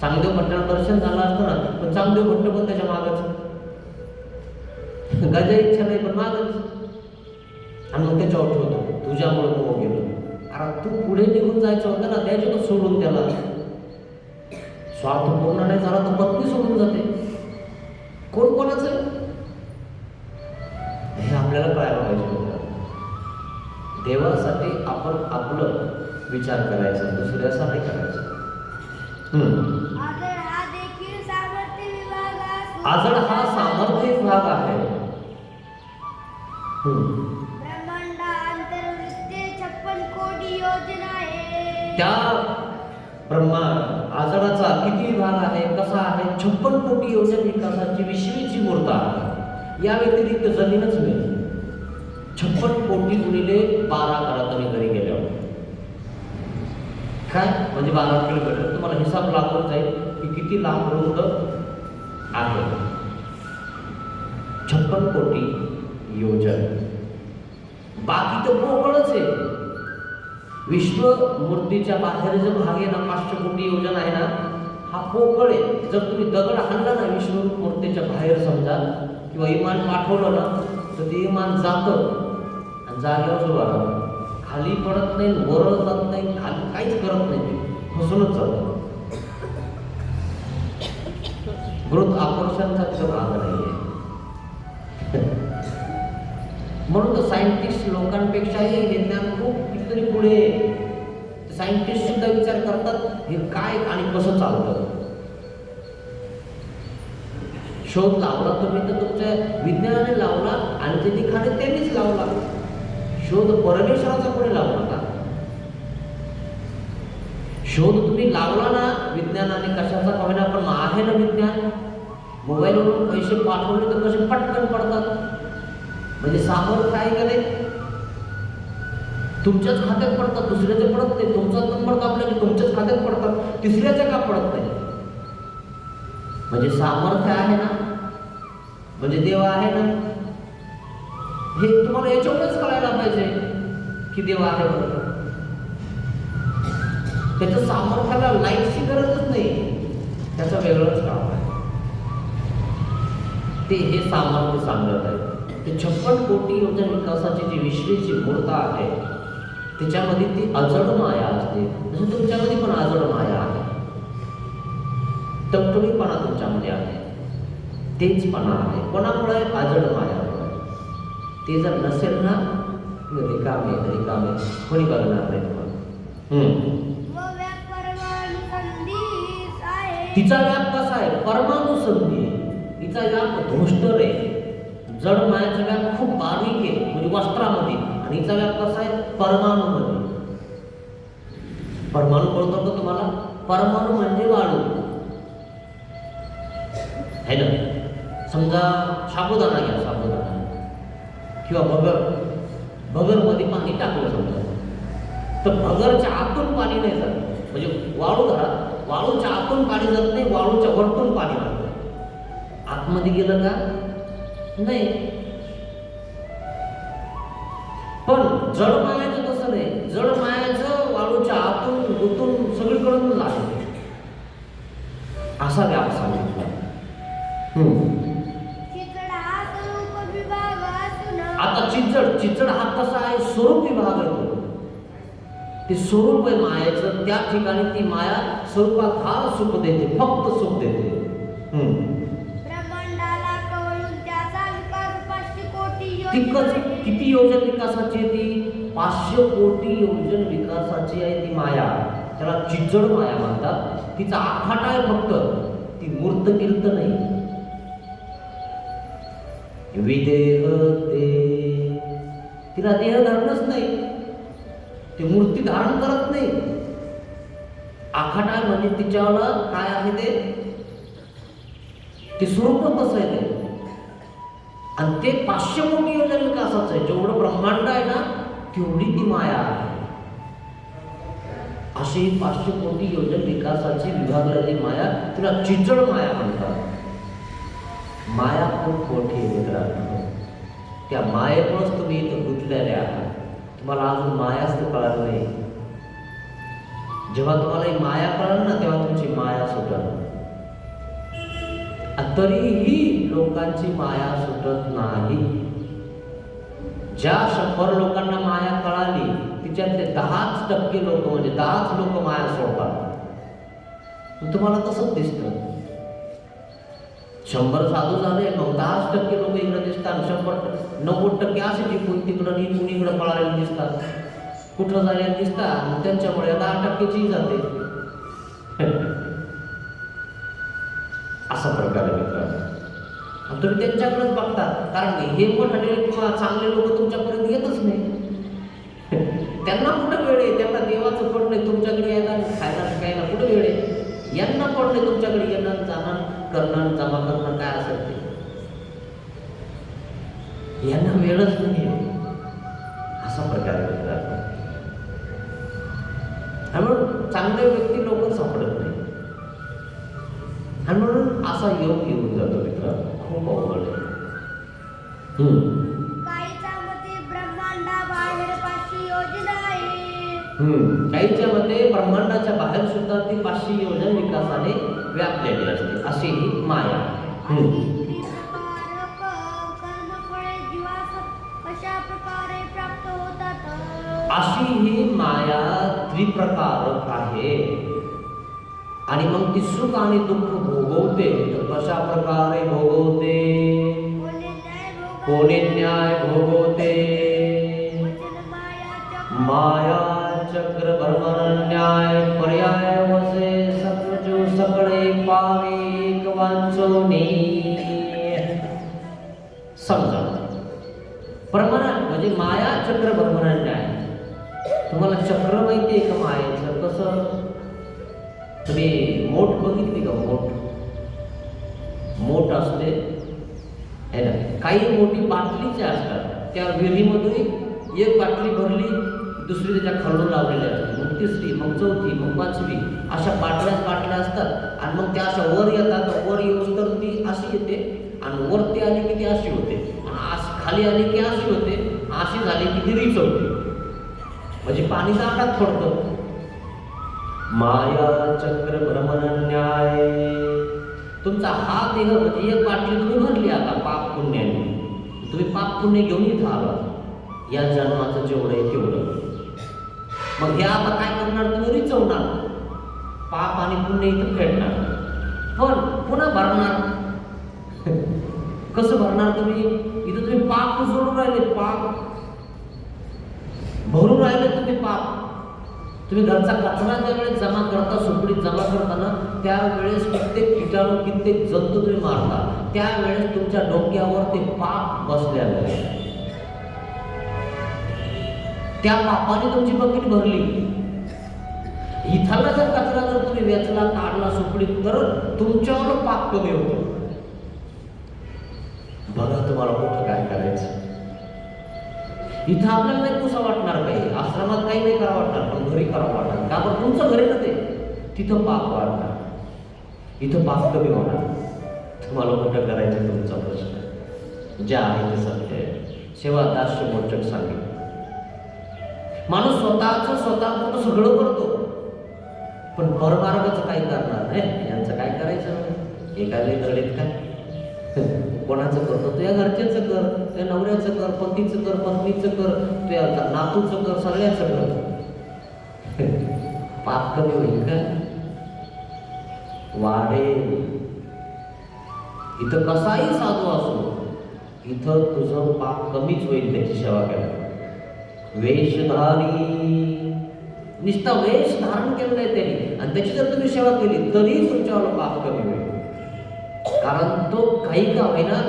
चांगदेव भट्टाला दर्शन झालं असतं ना पण चांगदेव भट्ट पण त्याच्या मागच गजा इच्छा नाही पण मागच आणि मग त्याच्यावर ठेवतो तुझ्यामुळे मोह गेलो अरे तू पुढे निघून जायचं होतं ना त्याच्यातच सोडून त्याला स्वार्थ पूर्ण नाही झाला तर पत्नी सोडून जाते कोण कोणाचं हे आपल्याला कळायला पाहिजे देवासाठी आपण आपलं विचार करायचा दुसऱ्यासाठी करायचं आदर हा देखील सामर्थ्य विभाग असून आजड हा सामर्थ्य विभाग आहे ब्रह्मांडा अंतर्वृत्ते 56 कोटी योजना आहे त्या आजडाचा किती विभाग आहे कसा आहे 56 कोटी योजन विकासाची विश्वेची मूर्त आहे या व्यतिरिक्त जमीनच नाही 56 कोटी गुणिले 12 करा तरी घरी गेल्यावर काय म्हणजे 12 किलोमीटर तुम्हाला हिसाब लागून जाईल की किती लांब रुंद आहे 56 कोटी योजन बाकी तर पोकळच आहे विश्व मूर्तीच्या बाहेर जो भाग आहे ना 500 कोटी योजन आहे ना हा पोकळ आहे जर तुम्ही दगड हाणला ना विश्व मूर्तीच्या बाहेर समजा किंवा विमान पाठवलं ना तर ते विमान जातं आणि जागेवर उभा राहतं खाली पडत नाही वर जात नाही खाली काहीच करत नाही ते फसूनच जातं गुरुत्वाकर्षणाचा तिथं भाग नाही आहे म्हणून तर सायंटिस्ट लोकांपेक्षाही हे ज्ञान खूप कितीतरी पुढे सायंटिस्ट सुद्धा विचार करतात हे काय आणि कसं चालतं शोध लावला तुम्ही तर तुमच्या विज्ञानाने लावला आणि जे दिखाने त्यांनीच लावला शोध परमेश्वराचा कोणी लावला का शोध तुम्ही लावला ना विज्ञानाने कशाचा का होईना पण आहे ना विज्ञान मोबाईलवरून पैसे पाठवले तर कसे पटकन पडतात म्हणजे सामर्थ्य आहे का नाही तुमच्याच खात्यात पडतात दुसऱ्याचे पडत नाही तुमचा नंबर कापला की तुमच्याच खात्यात पडतात तिसऱ्याच्या का पडत नाही म्हणजे सामर्थ्य आहे ना म्हणजे देव आहे ना हे तुम्हाला याच्यावरच कळायला पाहिजे की देव आहे बरोबर त्याच्या सामर्थ्याला लाईटची गरजच नाही त्याचं वेगळंच काम आहे ते हे सामर्थ्य सांगत आहे ते 56 कोटी योजन विकासाची जी विश्वेची मूर्ता आहे त्याच्यामध्ये ती अजड माया असते जसं तुमच्यामध्ये पण अजड माया आहे टवटवीपणा तुमच्यामध्ये आहे तेजपणा आहे कोणामुळे अजड माया ते जर नसेल ना रिकामे कोणी बघणार नाही तुम्हाला तिचा व्याप कसा आहे परमाणुसंधी तिचा व्याप धोष्टर आहे जड मायाचा व्याप खूप बारीक आहे म्हणजे वस्त्रामध्ये आणि हिचा व्याप कसा आहे परमाणूमध्ये परमाणू कळतो का तुम्हाला परमाणू म्हणजे वाळू है ना समजा साबुदाणा घ्या साबुदाणा किंवा भगरमध्ये पाणी टाकलं समजा तर भगरच्या आतून पाणी नाही जात म्हणजे वाळू धरा वाळूच्या आतून पाणी जात नाही वाळूच्या वरतून पाणी जातं आतमध्ये गेलं का नाही पण जड मायाचं तसं नाही जड मायाचं वाळूच्या आतून गुतून सगळीकडून लागते असा व्याप सांगितला आता चिचड हा कसा आहे स्वरूप विभाग आहे तो ते स्वरूप आहे मायेचं. त्या ठिकाणी ती माया स्वरूपाधार सुख देते, फक्त सुख देते. ब्रह्मांडाला कवळून त्याचा विकास 500 कोटी तिकच योजन आहे. किती योजन विकासाची आहे ती? 500 कोटी योजन विकासाची आहे ती माया. त्याला चिज्जड माया म्हणतात. तिचा आखाटा आहे फक्त, ती मूर्त कीर्त नाही. विदेह ते, तिला देह धारणच नाही, ती मूर्ती धारण करत नाही. आखाटा म्हणजे तिच्यावर काय आहे ते स्वरूप तसं आहे ते. आणि ते 500 कोटी योजन विकासाचं आहे. जेवढं ब्रह्मांड आहे ना तेवढी ती माया आहे. अशी 500 कोटी योजन विकासाची विभागलेली माया, तिला चिचड माया म्हणतात. माया खूप मोठी आहे मित्रांनो. त्या मायेमुळेच तुम्ही इथं गुंतलेले आहात. तुम्हाला अजून मायाच तर कळणार नाही. जेव्हा तुम्हाला ही माया कळणार ना तेव्हा तुमची माया सुटणार. तरीही लोकांची माया सुटत नाही. ज्या 100 लोकांना माया कळाली तिच्यातले 10% लोक, म्हणजे 10 लोक माया सोडतात. तुम्हाला तसंच दिसतं. 100 साधू झाले, मग 10% लोक इकडे दिसतात. 90% असे टिपून तिकडं निघून इकडं पळालेले दिसतात, कुठं झालेले दिसतात. मग त्यांच्यामुळे 10%ची जाते. असा प्रकार आहे मित्रांनो. तुम्ही त्यांच्याकडेच बघता, कारण हे मोठे किंवा चांगले लोक तुमच्यापर्यंत येतच नाही. त्यांना कुठं वेळ आहे? त्यांना देवाचं पड नाही तुमच्याकडे यायला, खायला शिकायला कुठं वेळ आहे? यांना पड नाही तुमच्याकडे येणं, जाणं, करणं, जमा करणं, काय असेल ते. यांना वेळच नाही. असा प्रकार आहे मित्रांनो. म्हणून चांगले व्यक्ती लोक सापडत नाही. आणि म्हणून असा योग येऊन जातो मित्रांनो. खूप अवघड आहे. काहीच्या मते ब्रह्मांडाबाहेर 500 योजन आहे. काहीच्या मते ब्रह्मांडाच्या बाहेर सुद्धा ती 500 योजन विकासाने व्यापलेली असते. अशी ही माया. कर्मफळे जीवास अशा प्रकारे प्राप्त होतात. अशी ही माया त्रिप्रकारक आहे. आणि मग ती सुख आणि दुःख भोगवते. तर कशा प्रकारे भोगवते? कोणी न्याय भोगवते? माया चक्र भ्रमण न्याय पर्याय वसे सकजो सकळे पावे एक वांचोनी. समजा भ्रमण म्हणजे माया चक्र भ्रमण न्याय. तुम्हाला चक्र माहिती आहे का मायेचं? कसं? तुम्ही मोठ बघितली का? मोठ असते है ना. काही मोठी बाटलीच्या असतात. त्या विहिरीमधून एक बाटली भरली, दुसरी त्याच्या खालून लावलेली असते, मग तिसरी, मग चौथी, मग 5वी, अशा बाटल्या असतात. आणि मग त्या अशा वर येतात. वर येऊन तर ती अशी येते, आणि वरती आली की ती अशी होते, अशी खाली आली की अशी होते, अशी झाली की ती रिचवते. म्हणजे पाणी दाटात पडतं. माया चक्र भ्रमण न्याय. तुमचा हा देह म्हणजे एक बाटली तुम्ही भरली आता पाप पुण्याने. तुम्ही पाप पुण्य घेऊन इथं आला. या जन्माचं जेवढं आहे तेवढं. मग हे आता काय करणार? तुम्ही रिचवणार. पाप आणि पुण्य इथं फेडणार, पण पुन्हा भरणार. कसं भरणार तुम्ही? इथं तुम्ही पाप जोडून राहिले, पाप भरून राहिले तुम्ही पाप. तुम्ही घरचा कचरा ज्यावेळेस जमा करता, सुपडीत जमा करताना, त्यावेळेस कित्येक कीटाणू, कित्येक जंतू तुम्ही मारता. त्यावेळेस तुमच्या डोक्यावर ते पाप बसलेलं आहे. त्या पापाने तुमची बकेट भरली. इथला जर कचरा जर तुम्ही वेचला, काढला, सुपडीत, तर तुमच्यावर पाप कमी होतं. बघा तुम्हाला कुठं काय करायचं. इथं आपल्याला नाही पुसा वाटणार, काही आश्रमात काही नाही करावं वाटणार, पण घरी करावं वाटणार. का बरं? तुमचं घर आहे ना ते. तिथं पाप वाढणार, इथं पाप कमी होणार. तुम्हाला कुठं करायचं तुमचा प्रश्न. जे आहे ते सत्य आहे. सेवा दास्य मोचक सांगितलं. माणूस स्वतःचं सगळं करतो, पण परमार्गाचं काय करणार नाही. यांचं काय करायचं? एकाला दळीत काय कोणाचं करतो? तुझ्या घरच्याचं कर, तुझ्या नवऱ्याचं कर, पतीचं कर, पत्नीचं कर, तुझ्या नातूचं कर, सगळ्याचं कर. पाप कमी होईल का? वाढेल. इथं कसाही साधू असो, इथं तुझं पाप कमीच होईल त्याची सेवा केला. वेशधारी, नुसता वेश धारण केलेलं आहे त्याने आणि त्याची जर तुम्ही सेवा केली तरी तुमच्यावर पाप कमी होईल. कारण तो काही का होईना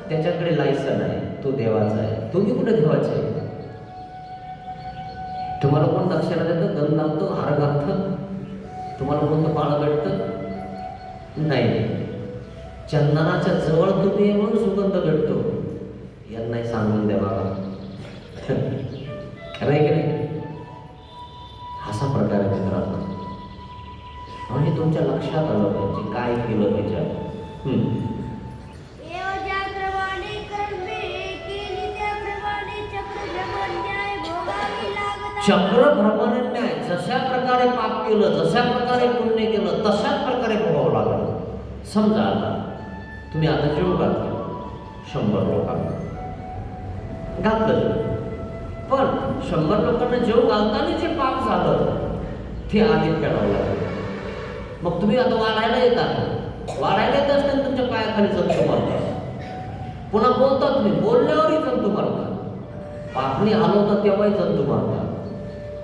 त्याच्याकडे लायसन आहे, तो देवाचा आहे. तुम्ही कुठे देवाचे आहे? तुम्हाला कोण दक्षिणा देतं, गंध लावतो, हार घालतं? तुम्हाला कोणतं पाळ भेटतं? नाही. चंदनाच्या जवळ तुम्ही म्हणून सुगंध भेटतो. यांनाही सांगून द्या बाबा. खरं आहे की नाही? असा प्रकार आहे मित्रांनो. म्हणजे तुमच्या लक्षात आलं पाहिजे काय केलं त्याच्यात. ज्याप्रमाणे कर्मे केली त्याप्रमाणे चक्रभ्रमण न्याय भोगावी लागतात. चक्रभ्रमण न्याय, जशा प्रकारे पाप केलं, जशा प्रकारे पुण्य केलं, तशाच प्रकारे भोगावं लागलं. समजा आता तुम्ही आता जेव घातलं 100 लोकांना घातलं, पण 100 लोकांना जेव घालताना जे पाप झालं ते आधी फेडावं लागलं. मग तुम्ही आता वाढायला येतात, वाढायला येत असताना तुमच्या पायाखाली जंतू मारतात. पुन्हा बोलता तुम्ही, बोलल्यावरही जंतू मारतात. पापणी हलवतात तेव्हाही जंतू मारतात.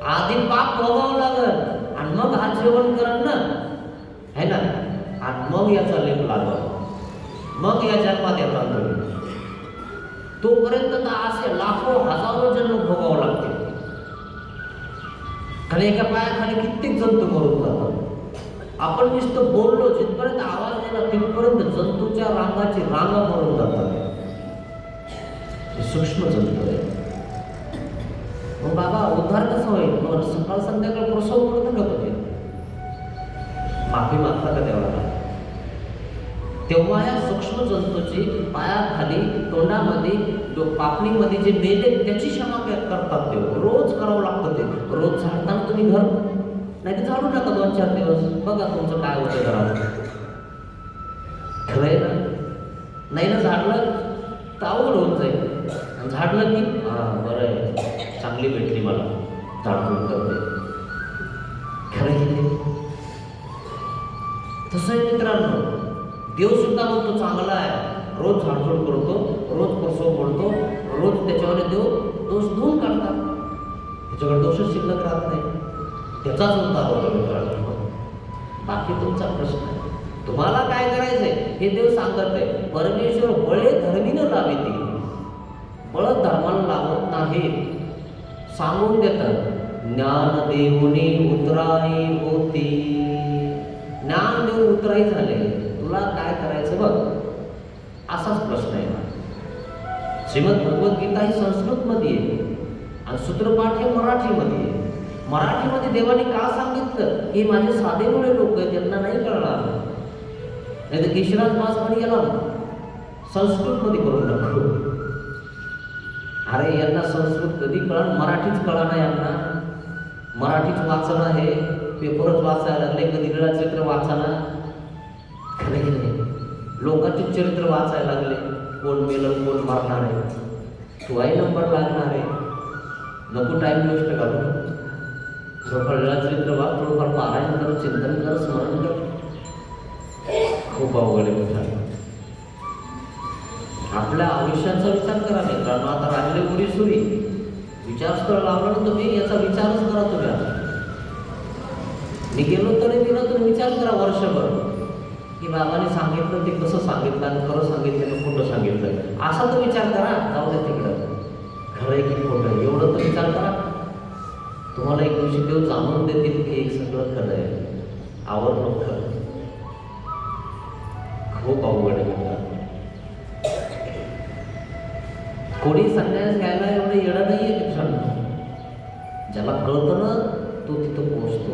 आधी पाप भोगावं लागल आणि मग हा जेवण करण ना, है ना, आणि मग याचा लेप लागल, मग या जन्मात येतात तुम्ही. तोपर्यंत तर असे लाखो हजारो जन्म भोगावं लागते. कारण एका पायाखाली कित्येक जंतू मरून जातात. आपण नुसतं बोललो, जिथपर्यंत आवाज गेला तिथपर्यंत जंतूच्या रांगाची रांगा मरून जातात. सूक्ष्म जंतू आहे. मग बाबा उद्धार कसा होईल? मग सकाळ संध्याकाळ प्रसव पडतं का तुम्ही? माफी मागता का देवाला? तेव्हा या सूक्ष्म जंतूची पायाखाली, तोंडामध्ये, पापणीमध्ये जे मेले त्याची क्षमा करतात. ते रोज करावं लागतं. ते रोज झाडताना तुम्ही घर नाही तर झाडू नका 2-4 दिवस, बघा तुमचं काय होतं घरात. खरंय ना? नाही ना झाडलं तर अवघड होऊन जाईल. आणि झाडलं की बरं आहे, चांगली भेटली मला, झाडून करते. खरं की नाही? तसं आहे मित्रांनो. देव सुद्धा म्हणतो चांगला आहे, रोज झाडझूड करतो, रोज प्रसव बोलतो, रोज त्याच्यावर देव दोष धुवून काढतात. त्याच्याकडे दोषच शिल्लक राहत नाही. त्याचाच उद्धार होतो मित्रांनो. बाकी तुमचा प्रश्न आहे, तुम्हाला काय करायचंय हे देव सांगत आहे. परमेश्वर बळे धर्मीनं लाविते, बळ धर्माला लावत नाही. सांगून देतात, ज्ञान देऊनी उतराई होती. ज्ञान देऊन उतराई झाले, तुला काय करायचं बघ. असाच प्रश्न आहे. श्रीमद भगवद्गीता ही संस्कृतमध्ये आहे आणि सूत्रपाठ हे मराठीमध्ये आहे. मराठीमध्ये देवाने का सांगितलं की माझे साधेमुळे लोक आहेत, त्यांना नाही कळणार. नाही तर केशराज मास म्हणे गेला संस्कृतमध्ये करून टाकू. अरे यांना संस्कृत कधी कळणार, मराठीच कळणार यांना. मराठीच वाचणं आहे, पेपरच वाचायला लागले, कधी लीळाचरित्र वाचना. खरं की नाही? लोकांचे चरित्र वाचायला लागले, कोण मेलं कोण मारणार आहे, तुलाही नंबर लागणार आहे. नको टाईम वेस्ट करू. थोडंफार लीळाचरित्र वाच, थोडंफार पारायण कर, चिंतन कर, स्मरण कर. खूप अवघड आहे मित्रांनो. आपल्या आयुष्याचा विचार करा मित्रांनो. आता राहिले पुरी सुरी विचारस्थळ लावलं ना तुम्ही, याचा विचारच करा तुम्ही. आता मी गेलो तरी दिलं तुम्ही विचार करा वर्षभर की बाबाने सांगितलं ते कसं सांगितलं आणि खरं सांगितलं का खोटं सांगितलं, असा तो विचार करा. जाऊ द्या तिकडं, खरं आहे की खोटं आहे एवढं तर विचार करा. तुम्हाला एक दिवशी देव जाणून देतील की एक सगळं खरं आहे, आवडलं खरं. खूप अवघड आहे मित्रांनो. कोणी संन्यास घ्यायला एवढं येणं नाही आहे मित्रांनो. ज्याला कळतं ना तो तिथं पोहोचतो.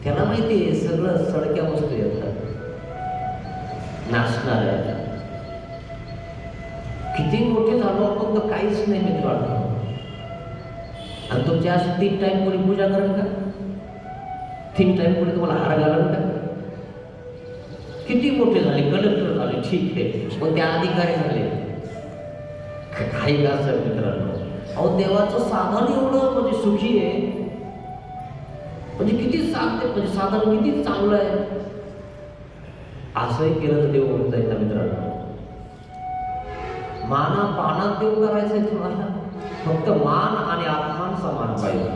त्याला माहिती आहे सगळं सडक्या वस्तू येतात, नाचणार आहे. किती मोठे झालो आपण तर काहीच नाही मित्रांनो. आणि तुमच्या अशी 3 टाईम कोणी पूजा करेल का? 3 टाईम कोणी तुम्हाला हार घालेल का? किती मोठे झाले, कलेक्टर झाले, ठीक आहे, पण ते अधिकारी झाले काही का असं मित्रांनो. अहो देवाचं साधन एवढं म्हणजे सुखी आहे. म्हणजे किती साधे, म्हणजे साधन किती चांगलं आहे. असंही केलं तर देव होऊन जाईल ना मित्रांनो. माना पानात देव करायचंय तुम्हाला, फक्त मान आणि अपमान समान पाहिजे.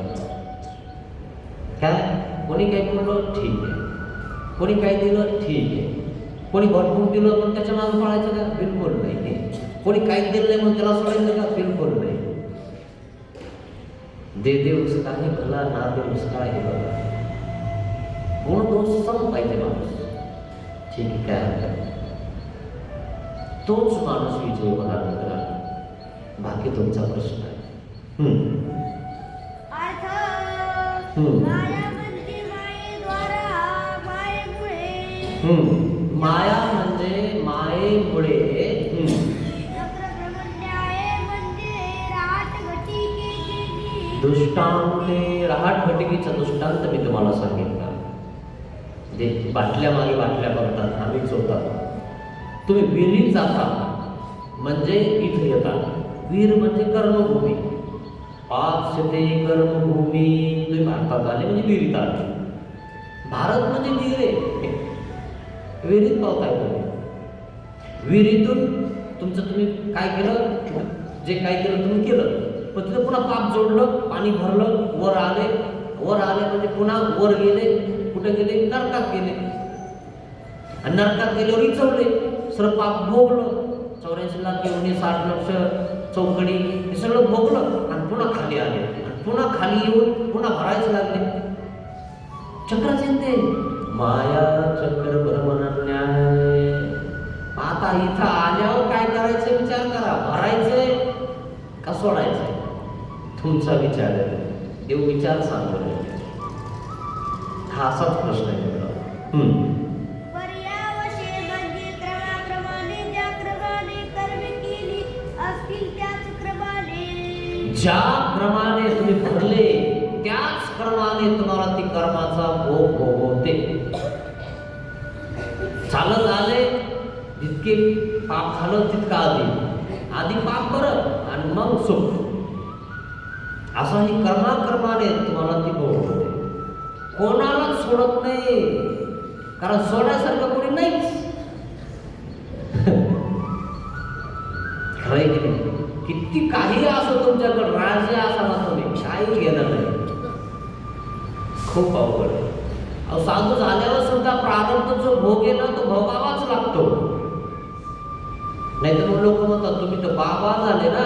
काय कोणी काही बोललं ठीक आहे, कोणी काही दिलं ठीक आहे, कोणी भरपूर दिलं म्हणून त्याच्या नाव पळायचं का? बिलकुल नाही. कोणी काही दिलं नाही म्हणून त्याला सोडायचं का? बिलकुल नाही. दे दे उसका ही भला, ना दे उसका ही भला. गुण दोष सम पाहिजे माणूस. ठीक आहे, काय हरकत नाही. तोच माणूस विजय होणार मित्रांनो. बाकी तुमचा प्रश्न आहे. अर्थ हम्म. माया म्हणजे मायेद्वारा, मायेमुळे. माया म्हणजे मायेमुळे. चक्रप्रमण्याये म्हणजे राहटघटिकेची. दृष्टांते रहाट घटिकेचा दृष्टांत मी तुम्हाला सांगितला. जे बाटल्या मागे बाटल्या करतात, आम्ही चोतात. तुम्ही विहिरीत जाता म्हणजे इथं येता. वीर म्हणजे कर्मभूमी. 5 ते कर्मभूमी. तुम्ही भारतात आले म्हणजे विहिरीत आले. भारत म्हणजे विहीर आहे. विहिरीत पावताय तुम्ही. विहिरीतून तुमचं तुम्ही काय केलं, जे काय केलं तुम्ही केलं, पण तिथं पुन्हा पाप जोडलं, पाणी भरलं, वर आले. वर आले म्हणजे पुन्हा वर गेले. कुठे गेले? नरकात गेले. आणि नरकात गेल्यावर इचवले, सर्व पाप भोगलं. 84 लाख येऊन 60 लक्ष चौकडी हे सगळं भोगलं आणि पुन्हा खाली आले. आणि पुन्हा खाली येऊन पुन्हा भरायचं लागले. चक्र चिंते माया चक्र परमन्याय. आता इथं आल्यावर काय करायचं विचार करा. भरायचंय का सोडायचंय? तुमचा विचार आहे. देव विचार सांगतो. हा असाच प्रश्न आहे मित्रांनो. पर्यावशे म्हणजे क्रमाक्रमाने, ज्या क्रमाने कर्मे केली असतील त्याच क्रमाने. ज्या क्रमाने तुम्ही भरले त्याच क्रमाने तुम्हाला ती कर्माचा भोग भोगवते. चालत आले जितके पाप झालं तितका आधी पाप करत आणि मग सुख. असं ही कर्माक्रमाने तुम्हाला ती भोगवते. कोणालाच सोडत नाही, कारण सोडायसारखं कोणी नाहीच. खरंय की नाही? किती काही असो तुमच्याकडे, राजे असा ना तुम्ही, काही घेणं नाही. खूप अवघड आहे. अहो साधू झाल्यावर सुद्धा प्रारब्ध जो भोग आहे ना तो भोगावाच लागतो. नाही तर मग लोक म्हणतात तुम्ही तर बाबा झाले ना,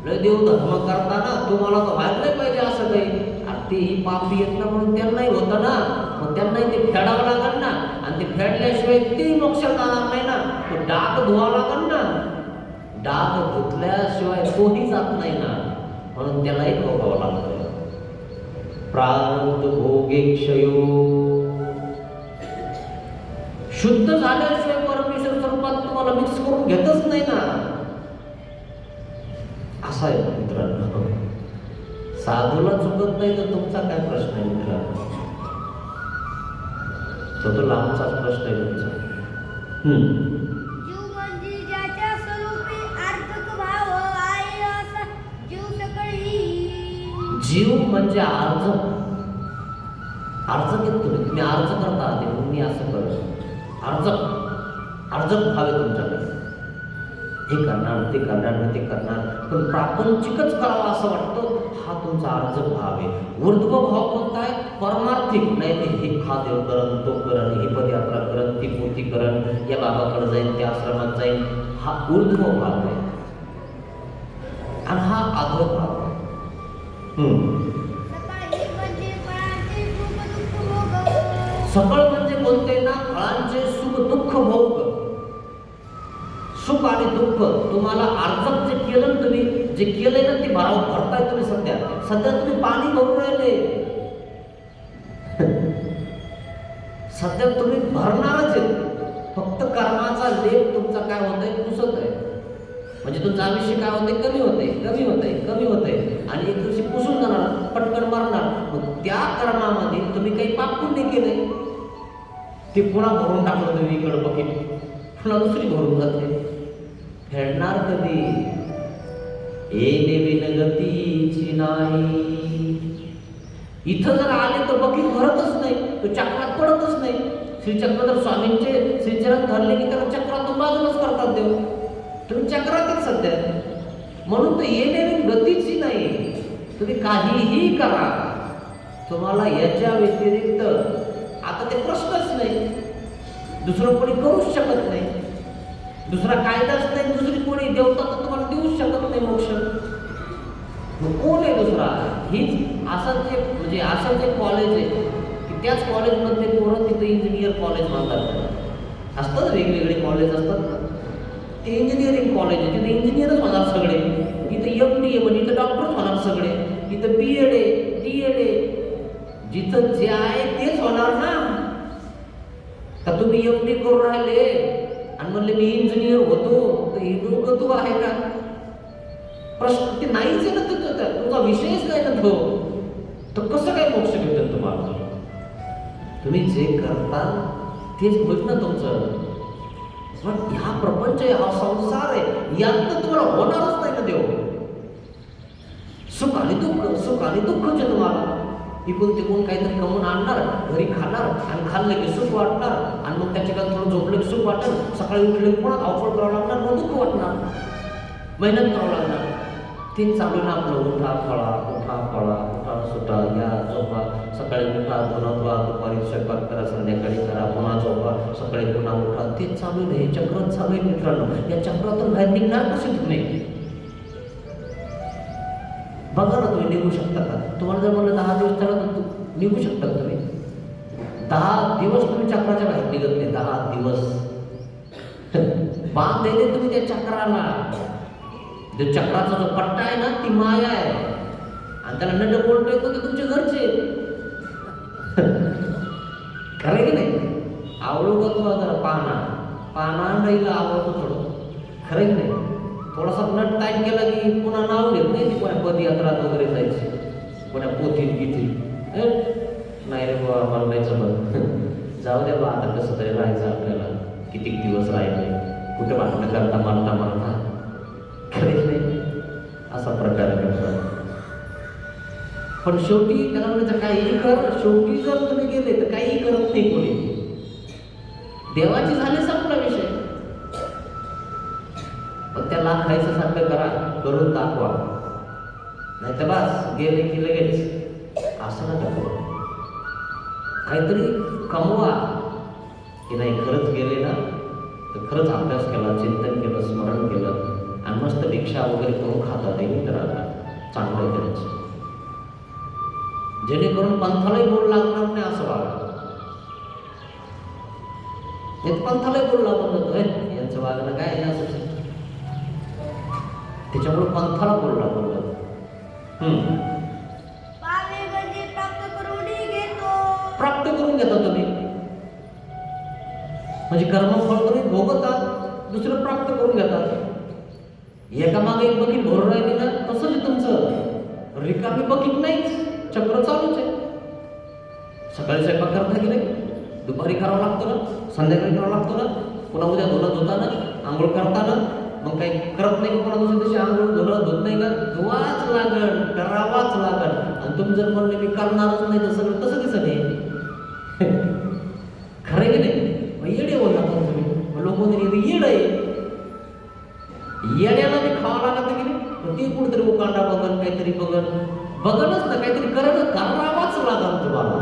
लय देव धर्म करता ना, तुम्हाला तर व्हायला नाही पाहिजे असं काही. तेही पापी येत ना म्हणून त्यांनाही होतं ना, मग त्यांनाही ते फेडावं लागेल ना. आणि ते फेडल्याशिवाय तेही मोक्षात जाणार नाही ना. तो डाग धुवावं लागेल ना. डाग धुतल्याशिवाय तोही जात नाही ना, म्हणून त्यालाही भोगावं लागतं. प्रारब्ध भोगे क्षयो. शुद्ध झाल्याशिवाय परमेश्वर स्वरूपात तुम्हाला मिक्स करून घेतच नाही ना. असा आहे मित्रांनो. साधूला चुकत नाही तर तुमचा काय प्रश्न आहे मित्रांनो? तो लांबचाच प्रश्न आहे तुमचा. जीव म्हणजे ज्याच्या स्वरूपी अर्थक भाव आहे असा जीव सकळी. जीव म्हणजे अर्ज. अर्ज घेत तुम्ही अर्ज करता आधी म्हणून मी असं करतो. अर्जक भावे तुमच्याकडे. हे करणार ते करणार ते करणार, पण प्रापंचिकच करावा असं वाटतं. हा तुमचा अर्जक भाव आहे. ऊर्ध्व भाव कोणता आहे? परमार्थिक. नाही ते हे हा देव करण, तो करण, ही पदयात्रा करण, ती पूर्ती करण, या बाबाकडे जाईन, त्या आश्रमात जाईन. हा ऊर्ध्व भाव आहे आणि हा अधो भाव आहे. सकाळी म्हणजे फळांचे सुख दुःख भोग. सकळ म्हणजे कोणते ना? फळांचे सुख दुःख भोग. सुख आणि दुःख तुम्हाला अर्जक जे केलं ना, तुम्ही जे केलंय ना ते भरताय तुम्ही. सध्या तुम्ही पाणी भरून राहिले. सध्या तुम्ही भरणारच आहे. फक्त कर्माचा लेप तुमचा काय होतंय? पुसत आहे. म्हणजे तुमचं आयुष्य काय होतंय? कमी होतंय. आणि एक दिवशी पुसून जाणार, पटकन मरणार. मग त्या कर्मामध्ये तुम्ही काही पाप पुण्य केलंय, ते पुन्हा भरून टाकलं तुम्ही इकडं बघित, पुन्हा दुसरी भरून जाते. फेडणार कधी? येणे विनगतीची नाही. इथं जर आले तर बकीत भरतच नाही, तो चक्रात पडतच नाही. श्रीचक्र जर स्वामींचे श्रीचरण धरले की त्याला चक्रातून बाजूलाच करतात देव. तुम्ही चक्रातच सध्या, म्हणून तर येणे गतीची नाही. तुम्ही काहीही करा, तुम्हाला याच्या व्यतिरिक्त आता ते प्रश्नच नाही. दुसरं कोणी करूच शकत नाही, दुसरा कायदाच नाही, दुसरी कोणी देवता तर तुम्हाला देऊच शकत नाही मोक्ष. मग कोण आहे दुसरा? हीच असंच एक म्हणजे असंच एक कॉलेज आहे की त्याच कॉलेजमधले पोरं तिथं इंजिनियर कॉलेज म्हणतात. असतात वेगवेगळे कॉलेज असतात ना, ते इंजिनिअरिंग कॉलेज आहे, तिथे इंजिनियरच होणार सगळे. इथं MD आहे म्हणजे इथं डॉक्टरच होणार सगळे. इथं BEd आहे, DEd आहे, जिथं जे आहे तेच होणार ना. तर तुम्ही MD करून राहिले आणि म्हणले मी इंजिनियर होतो, तर हे दोघं तू आहे का? प्रश्न ते नाहीच आहे ना, तुमचा विषयच नाही ना तो. तर कसं काय मोक्ष भेटेल तुम्हाला? तुम्ही जे करता तेच होईल ना तुमचं. पण ह्या प्रपंच हा संसार आहे, यात तर तुम्हाला होणारच नाही ना देव. सुख आणि दुःख, सुख आणि दुःखच आहे तुम्हाला. इकडून तिकडून काहीतरी कमवून आणणार, घरी खाणार आणि खाल्लं की सुख वाटणार आणि मग त्या ठिकाणी थोडं झोपलं की सुख वाटणार, सकाळी उठलं की पुन्हा धावपळ करावं लागणार, मग दुःख वाटणार, मेहनत करावं लागणार. ते चालू ना आपलं उठा फळा, उठा फळा, उठा सुटा, या झोपा, सकाळी उठा, पुन्हा धुवा, दुपारी स्वयंपाक करा, संध्याकाळी करा, पुन्हा झोपा, सकाळी पुन्हा उठा. तेच चालू नाही, हे चक्र चालू आहे मित्रांनो. या चक्रातून बाहेर निघणार कसे तुम्ही? बघा ना, तुम्ही निघू शकता का? तुम्हाला जर म्हणलं 10 दिवस त्याला निघू शकता का तुम्ही? 10 दिवस तुम्ही चक्राच्या बाहेर निघत नाही. 10 दिवस बांध दिले तुम्ही त्या चक्राला. जो चक्राचा जो पट्टा आहे ना, ती माया आहे आणि त्याला नट बोलत येतो ते तुमचे घरचे. खरं की नाही? आवडू का तुला जरा पाना पाना राहिला आवडतो थोडं, खरं की नाही? थोडासा नट टाईट केला की पुन्हा नाव घेत नाही. ती कोणा पदयात्रात वगैरे जायची, कोणा पोथीत गीतीत नाही रे बाबा, मला नाही जमत. जाऊ द्या बा, आता कसं तरी राहायचं आपल्याला, किती दिवस राहिले, कुठं भांडणं करता मारता मारता. खरेच नाही, असा प्रकार करतात. पण शेवटी त्याला म्हणायचं काहीही कर, शेवटी जर तुम्ही गेले तर काहीही करत नाही कोणी. देवाची झाले संपला विषय. पण त्या लाखायचं सारखं करा, करून दाखवा, नाही तर बस गेले की लगेच असं नका करू. काहीतरी कमवा की नाही. खरंच गेले ना तर खरंच अभ्यास केला, चिंतन केलं, स्मरण केलं आणि मस्त भिक्षा वगैरे करून खाता नाही तर चांगलं करायचं, जेणेकरून पंथालाही बोल लागणार नाही. असं वागा. पंथालाही बोल लागून जातो, यांचं वागणं काय आहे असं, त्याच्यामुळे पंथाला बोल लागून जातो. प्राप्त करून घेता तुम्ही, म्हणजे कर्मफळ तुम्ही भोगतात, दुसरं प्राप्त करून घेतात. एकामागे एक बकीट भरून राहिली ना, तसंच आहे तुमचं. रिकामी बकीट नाहीच, चक्र चालूच आहे. सकाळी स्वयंपाक करता की नाही, दुपारी करावं लागतं ना, संध्याकाळी करावं लागतं ना, पुन्हा उद्या धुणं धुताना, आंघोळ करताना. मग काही करत नाही का पुन्हा दुसऱ्या दिवशी आंघोळ धुणं धुत नाही का? धुवाच लागण, करावाच लागण. आणि तुम्ही जर म्हणले मी करणारच नाही तर सगळं कसं दिसत आहे? खरं की नाही? मग येडे बोलता तुम्ही. लोक म्हणते येड आहे, येड्याला ते खावं लागतं की नाही? ते कुठेतरी उकांडा बघन, काहीतरी बघन, बघनच ना, काहीतरी करावाच लागल तुम्हाला.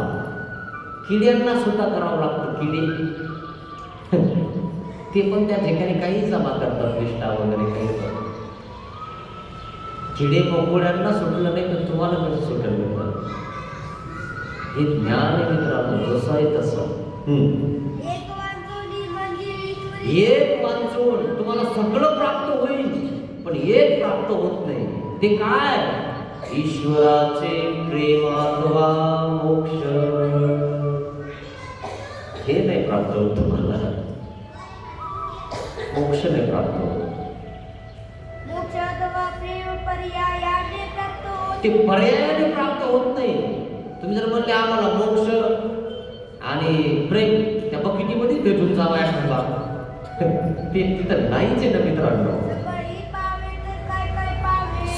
किड्यांना सुद्धा करावं लागतं. किडे ते पण त्या ठिकाणी काही जमा करतात, विष्ठा वगैरे काही. किडे मकोड्यांना सुटलं नाही तर तुम्हाला कसं सुटेल? हे ज्ञान आहे मित्रांनो, जसं आहे तसं. एक वांचून तुम्हाला सगळं प्राप्त होईल, पण एक प्राप्त होत नाही. ते काय? ईश्वराचे प्रेम अथवा मोक्ष. हे नाही प्राप्त होत तुम्हाला, मोक्ष नाही प्राप्त होत. ते पर्यायाने प्राप्त होत नाही. तुम्ही जर म्हणले आम्हाला मोक्ष आणि प्रेम त्या बकिटीमध्ये भेटून जावा एखादा, ते तिथं नाहीच आहे ना मित्रांनो.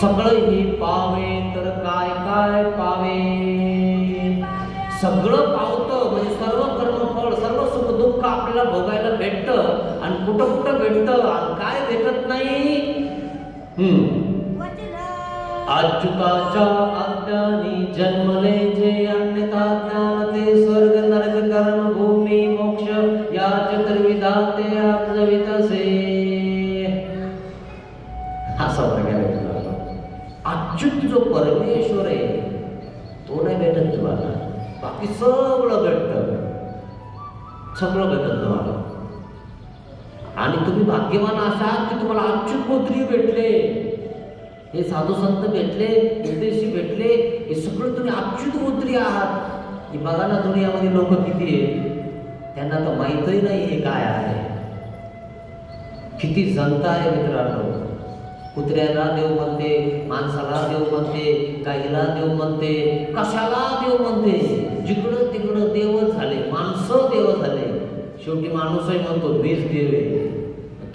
सगळं ही पावे तर काय काय पावे. सगळं पावतं म्हणजे सर्व कर्मफळ सर्व सुख दुःख आपल्याला भोगायला भेटतं आणि कुठं कुठं भेटतं आणि काय भेटत नाही. अच्युताच्या अज्ञानी जन्मले जे अन्यथा ज्ञान ते स्वर्ग नरक कर्म भूमी मोक्ष या चतुर्विधा ते अर्धवितसे. असा प्रकारे अच्युत जो परमेश्वर आहे तो नाही भेटत तुम्हाला, बाकी सगळं भेटतं, सगळं भेटत तुम्हाला. आणि तुम्ही भाग्यवान असाल की तुम्हाला अच्युत गोत्री भेटले, हे साधू संत भेटले, उपदेशी भेटले, हे सगळं तुम्ही अच्युत गोत्री आहात. की बघा ना दुनियामध्ये लोक किती आहे, त्यांना तर माहीतही नाही हे काय आहे. किती जनता आहे मित्रांनो. कुत्र्याला देव म्हणते, माणसाला देव म्हणते, गाईला देव म्हणते, कशाला देव म्हणते. जिकडं तिकडं देवच झाले, माणसं देव झाले. शेवटी माणूसही म्हणतो मीच देव आहे.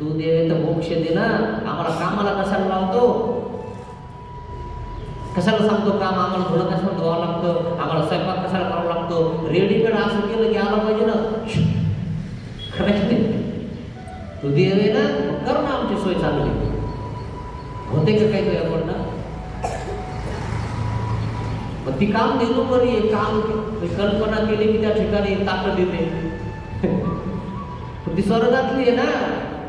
तू देव आहे तर मोक्ष दे ना, आम्हाला कामाला कशाला लावतो, कशाला सांगतो काम, आम्हाला थोडं कशाला धुवावं लागतं, आम्हाला स्वयंपाक कशाला करावं लागतो. रेडीमेड असं केलं की आलं पाहिजे ना. खरंच नाही, तू देव आहे ना, कर ना आमची सोय चांगली. होते का काही वेळ आपण ना, मग ती काम देतो बरी आहे. काम कल्पना केली की त्या ठिकाणी ताकद येते. ती स्वर्गातली आहे ना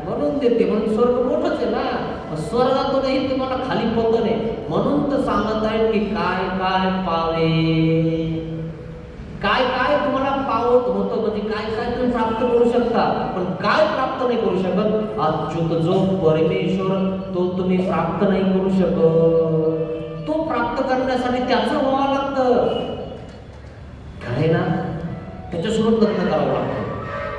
म्हणून देते, म्हणून स्वर्ग मोठंच आहे ना. स्वर्गातूनही तुम्हाला खाली पतन आहे. म्हणून तर सांगत आहेत की काय काय पावे, काय काय तुम्हाला पावत होतं, म्हणजे काय काय तुम्ही प्राप्त करू शकता, पण काय प्राप्त नाही करू शकत. अच्युत जो परमेश्वर तो तुम्ही प्राप्त नाही करू शकत. तो प्राप्त करण्यासाठी त्याचं व्हावं लागतं, काय ना, त्याच्यासोबत लग्न करावं लागतं.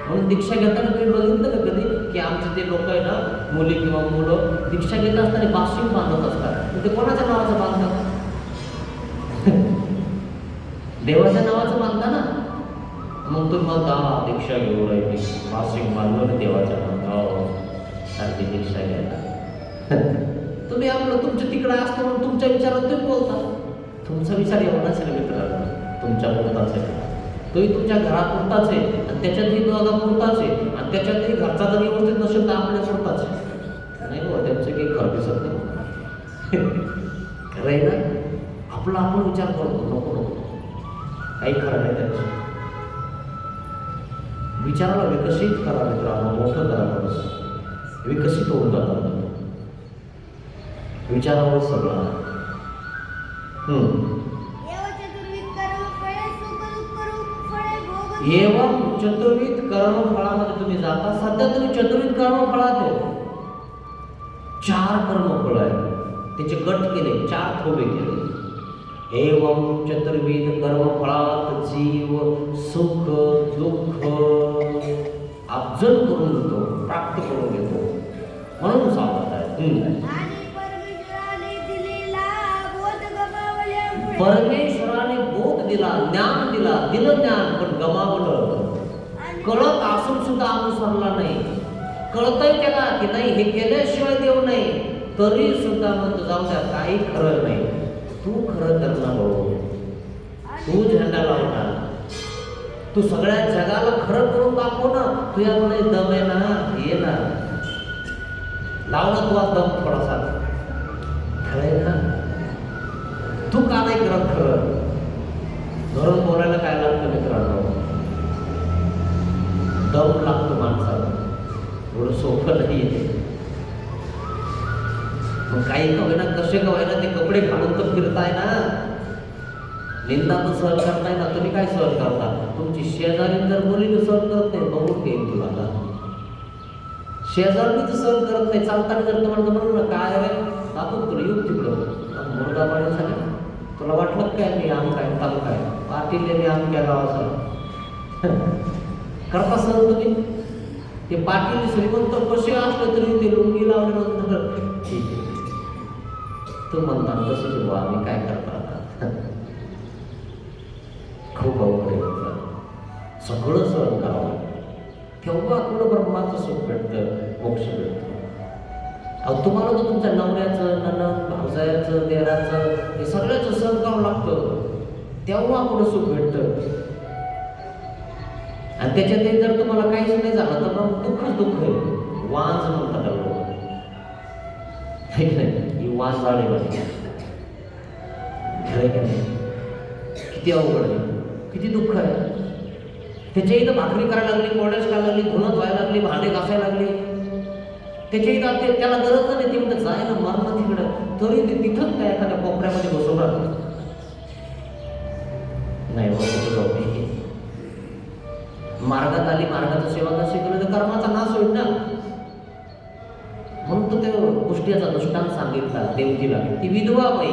म्हणून दीक्षा घेताना तुम्ही बघितलं का कधी की आमचे ते लोक आहे ना, मुली किंवा मुलं दीक्षा घेत असताना बाशिंग बांधत असतात. ते कोणाच्या नावाचं बांधतात, देवाच्या नावाचं बांधता ना. मग तुम्ही म्हणता दीक्षा घेऊ राहिली, बाशिंग बांधलं ना देवाच्या सारखी दीक्षा घ्यायला. तुम्ही आपलं तुमच्या तिकडे असतं म्हणून तुमच्या विचारात तुम्ही बोलता. तुमचा विचार एवढा असेल मित्रांनो, तुमच्या पुरताच आहे, तोही तुमच्या घरापुरताच आहे, आणि त्याच्यातही दोघापुरताच आहे, आणि त्याच्यातही घरचा जर व्यवस्थित नसेल तर आपल्या पुरताच आहे. नाही हो, त्यांचं काही खरं दिसत नाही. खरं आहे ना, आपला आपण विचार करतो, नको नको, काही खरं नाही त्याचं. विचाराला विकसित करा मित्रांनो, मोठं करा, थोडंसं विकसित होऊन जातात विचारावर सगळं. एवं चतुर्विध कर्मफळामध्ये तुम्ही जाता. सध्या तुम्ही चतुर्विध कर्मफळात आहे. 4 कर्मफळ आहे, त्याचे गट केले, 4 थोबे केले. एवं चतुर्विध कर्मफळात जीव सुख दुःख अब्जन करून घेतो, प्राप्त करून घेतो, म्हणून सांगत आहे. परमेश्वराने बोध दिला, ज्ञान दिला, दिलं ज्ञान, पण गमावलं. कळत असून सुद्धा अनुसरला नाही. कळतंय त्याला की नाही हे केल्याशिवाय देव नाही, तरी सुद्धा म्हणतो जाऊ द्या, काही खरं नाही, तू खरं करणार हो, तू झेंडा लावणार, तू सगळ्या जगाला खरं करून दाखव ना. तुझ्याकडे दम आहे ना, ये ना, लाव ना तुझा दम थोडासा. खरं आहे ना, तू का नाही करत खरं. धरून बोलायला काय लागतं मित्रांनो, दम लागतो माणसाला, एवढं सोपं नाही आहे. मग काही का होईना, कसे का होईना, ते कपडे घालून तर फिरताय ना, निंदा तर सहन करताय ना. तुम्ही काय सहन करता, तुमची शेजारी जर बोली तर सहन करत नाही, बघून घेईन तुला का. शेजारी तर सहन करत नाही, चालताना जर तुम्हाला म्हणून ना काय रे दाखव तुला येऊ तिकडं मुलगा पाणी झाला, तुला वाटलं काय मी आम काय तालु काय पाटील आमच्या गावाचं करता सहन तुम्ही. ते पाटील श्रीमंत कसे असले तरी ते लुंगी लावल्यानंतर ठीक आहे तो म्हणतात तसंच बुवा, आम्ही काय करता आता. खूप अवघड आहे, सगळं सहन करावं, तेव्हा कुठं ब्रह्माचं सुख भेटतं, मोक्ष भेटतं. अहो तुम्हाला तर तुमच्या नवऱ्याचं, नणंद, भावजायाचं, देराचं, हे सगळ्याचं सहन करावं लागतं, तेव्हा कुठं सुख भेटतं. आणि त्याच्यातही जर तुम्हाला काहीच नाही झालं तर मग दुःखच दुःख आहे. वांज म्हणतात त्याला लोक. है की नाही? ही वांज झाली पाहिजे. खरं की नाही? किती अवघड आहे, किती दुःख आहे. त्याच्या इथं भाकरी करायला लागली, कोरड्याच करायला लागली, धुणं धुवायला लागली, भांडे घासायला लागले. त्याच्या इथं त्याला गरज नाही, ते म्हणतं जायला मरणं तिकडं, तरी ते तिथंच त्या एखाद्या कोपऱ्यामध्ये बसून राहतं. नाही कुठं जाऊ नाही. मार्गात आली, मार्गाचं सेवा जर शिकवलं तर कर्माचा नाश होईल ना. म्हणून तो त्या गोष्टीचा दृष्टांत सांगितला देवकीला. ती विधवा बाई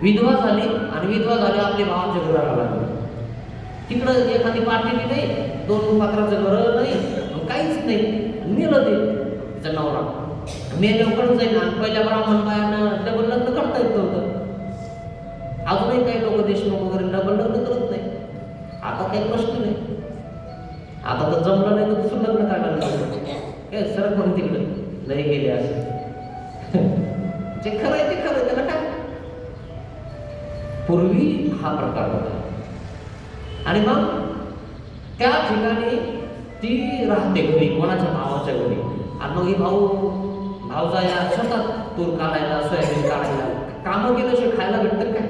विधवा झाली आणि विधवा झाली आपल्या भावाच्या घराला लागली. तिकडं एखादी पाठीली नाही, 2 पात्राचं घर नाही, काहीच नाही. मेलं ते तिचा नवरा. मेल्यावर जाईल आणि पहिल्या ब्राह्मण बायांना डबल लग्न करता येत नव्हतं. अजूनही काही लोक देशमुख वगैरे डबल लग्न करत नाही. आता काही प्रश्न नाही. आता तर जमलं नाही तर दुसरं लग्न करायला लागलं. काय सरक म्हणून तिकडे नाही गेले असं. जे खरं आहे ते खरं, त्याला काय. पूर्वी हा प्रकार होता. आणि मग त्या ठिकाणी ती राहते घरी, कोणाच्या भावाच्या घरी. आणि मग ही भावजाया स्वतः तूर काढायला, सोयाबीन काढायला, कामं केल्याशिवाय खायला भेटतं काय.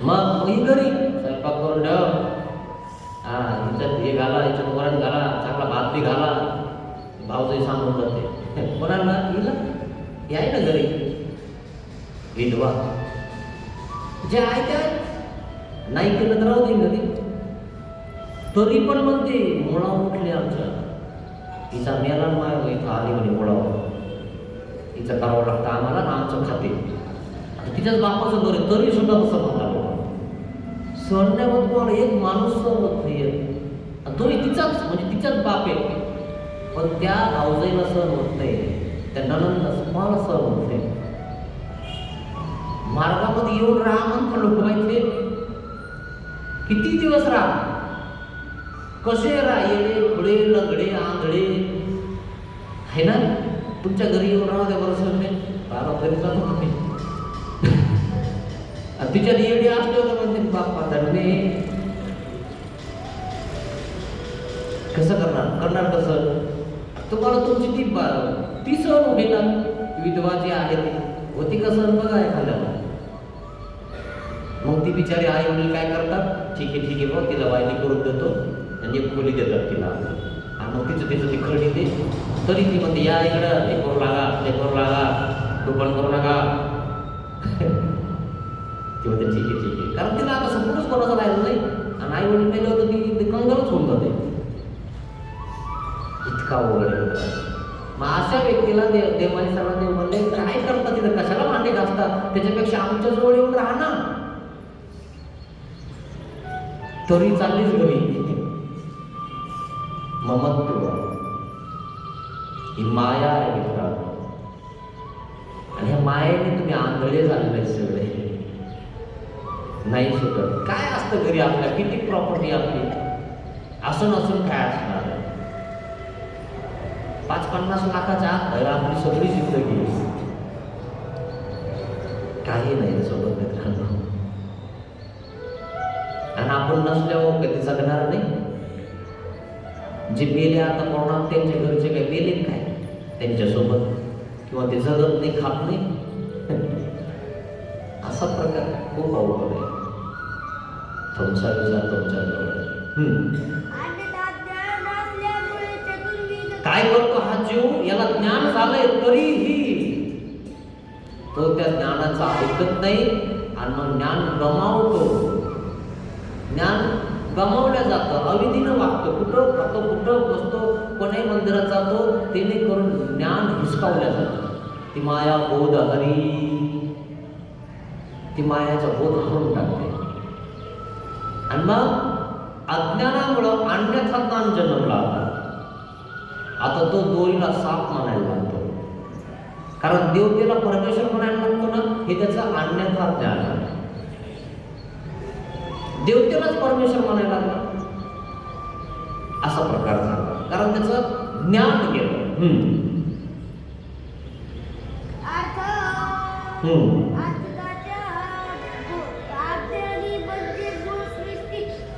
मग ही घरी स्वयंपाक करून ठेव, हिच्यात हे घाला, हिच्यात वरण घाला, चांगला भात बी घाला. भावजाई सांगून जाते. कोणाला? हिला. हे आहे ना घरी विधवा, जे आहे त्या नाही केलं तर राहू दे घरी. तरी पण म्हणते मुळा उठले आमच्या, तिचा मेला माय इथं आली म्हणे मुळावर, तिचं करावं लागतं आम्हाला ना आमचं खाते. आता तिच्याच बापाचं घर आहे तरी सुद्धा तसं म्हणतात. सोडण्यावर तुम्हाला एक माणूस सहन होत नाहीये. तोही तिचाच म्हणजे तिचाच बाप आहे, पण त्या भावजाईला सहन होत नाही, त्या नणंदला तुम्हाला सहन होत नाही. मार्गामध्ये येऊन राहा म्हणतो लोक. माहिती किती दिवस राहा, कसे राहिले, खुडे लंगडे आंधळे आहे ना. तुमच्या घरी येऊन राहा त्या बरोबर बाबा घरी जातो तुम्ही. तिच्या येडी असले होतं म्हणते बाप्पा धन्य. कसं करणार कसं. तुम्हाला तुमची ती सहन होईल ना. विधवा जी आहे ती होती का सहन बघा एखाद्याला. मग ती बिचारी आई वडील काय करतात, ठीक आहे बघ तिला वायली करून देतो आणि एक खोली देतात तिला. आणि मग तिचं ती खरडी दे, तरी ती म्हणते या इकडं हे करू लागा तू पण करू नका. ती म्हणते ठीक आहे, कारण तिला आता संपूर्णच कोणाचं राहिलं नाही. आणि आई वडील मेले होतं ती कंगालच होऊन जाते. इतका वगैरे होता. मग अशा व्यक्तीला देवाने सर्व देव म्हणले काय करतात तिथं, कशाला भांडे घासतात, त्याच्यापेक्षा आमच्या जवळ येऊन राहा ना. तरी चाललीच घरी. ममत्व ही माया आहे मित्रांनो. आणि ह्या मायेने तुम्ही आंधळे झालेले सगळे. नाही सुटत. काय असतं घरी आपल्या, किती प्रॉपर्टी आपली असून काय असणार. 5-50 लाखाच्या आत घर आपली सगळी जिंदगी, काही नाही सोबत मित्रांनो. आणि आपण नसल्यावर कधी जगणार नाही. जे मेले आता कोरोनात त्यांच्या घरचे काय मेले काय त्यांच्यासोबत, किंवा ते जगत नाही, खात नाही. असा प्रकार खूप अवघड आहे. तुमचा विचार तुमच्याजवळ. काय करतो हा जीव, याला ज्ञान झालंय तरीही तो त्या ज्ञानाचा ऐकत नाही आणि मग ज्ञान गमावतो. ज्ञान गमावल्या जातं, अविधीनं वागतो, कुठं खातो, कुठं बसतो, कोणाही मंदिरात जातो, तेने करून ज्ञान हिसकावल्या जातं. ती माया बोध हरी, ती मायाचा बोध हरून टाकते. आणि मग अज्ञानामुळं अन्यथा ज्ञान जन्मला आता तो दोरीला साप म्हणायला लागतो. कारण देवतेला परमेश्वर म्हणायला लागतो ना, हे त्याचं अन्यथा ज्ञान आहे. देवतेलाच परमेश्वर म्हणायला लागला असा प्रकार झाला, कारण त्याचं ज्ञान गेलं.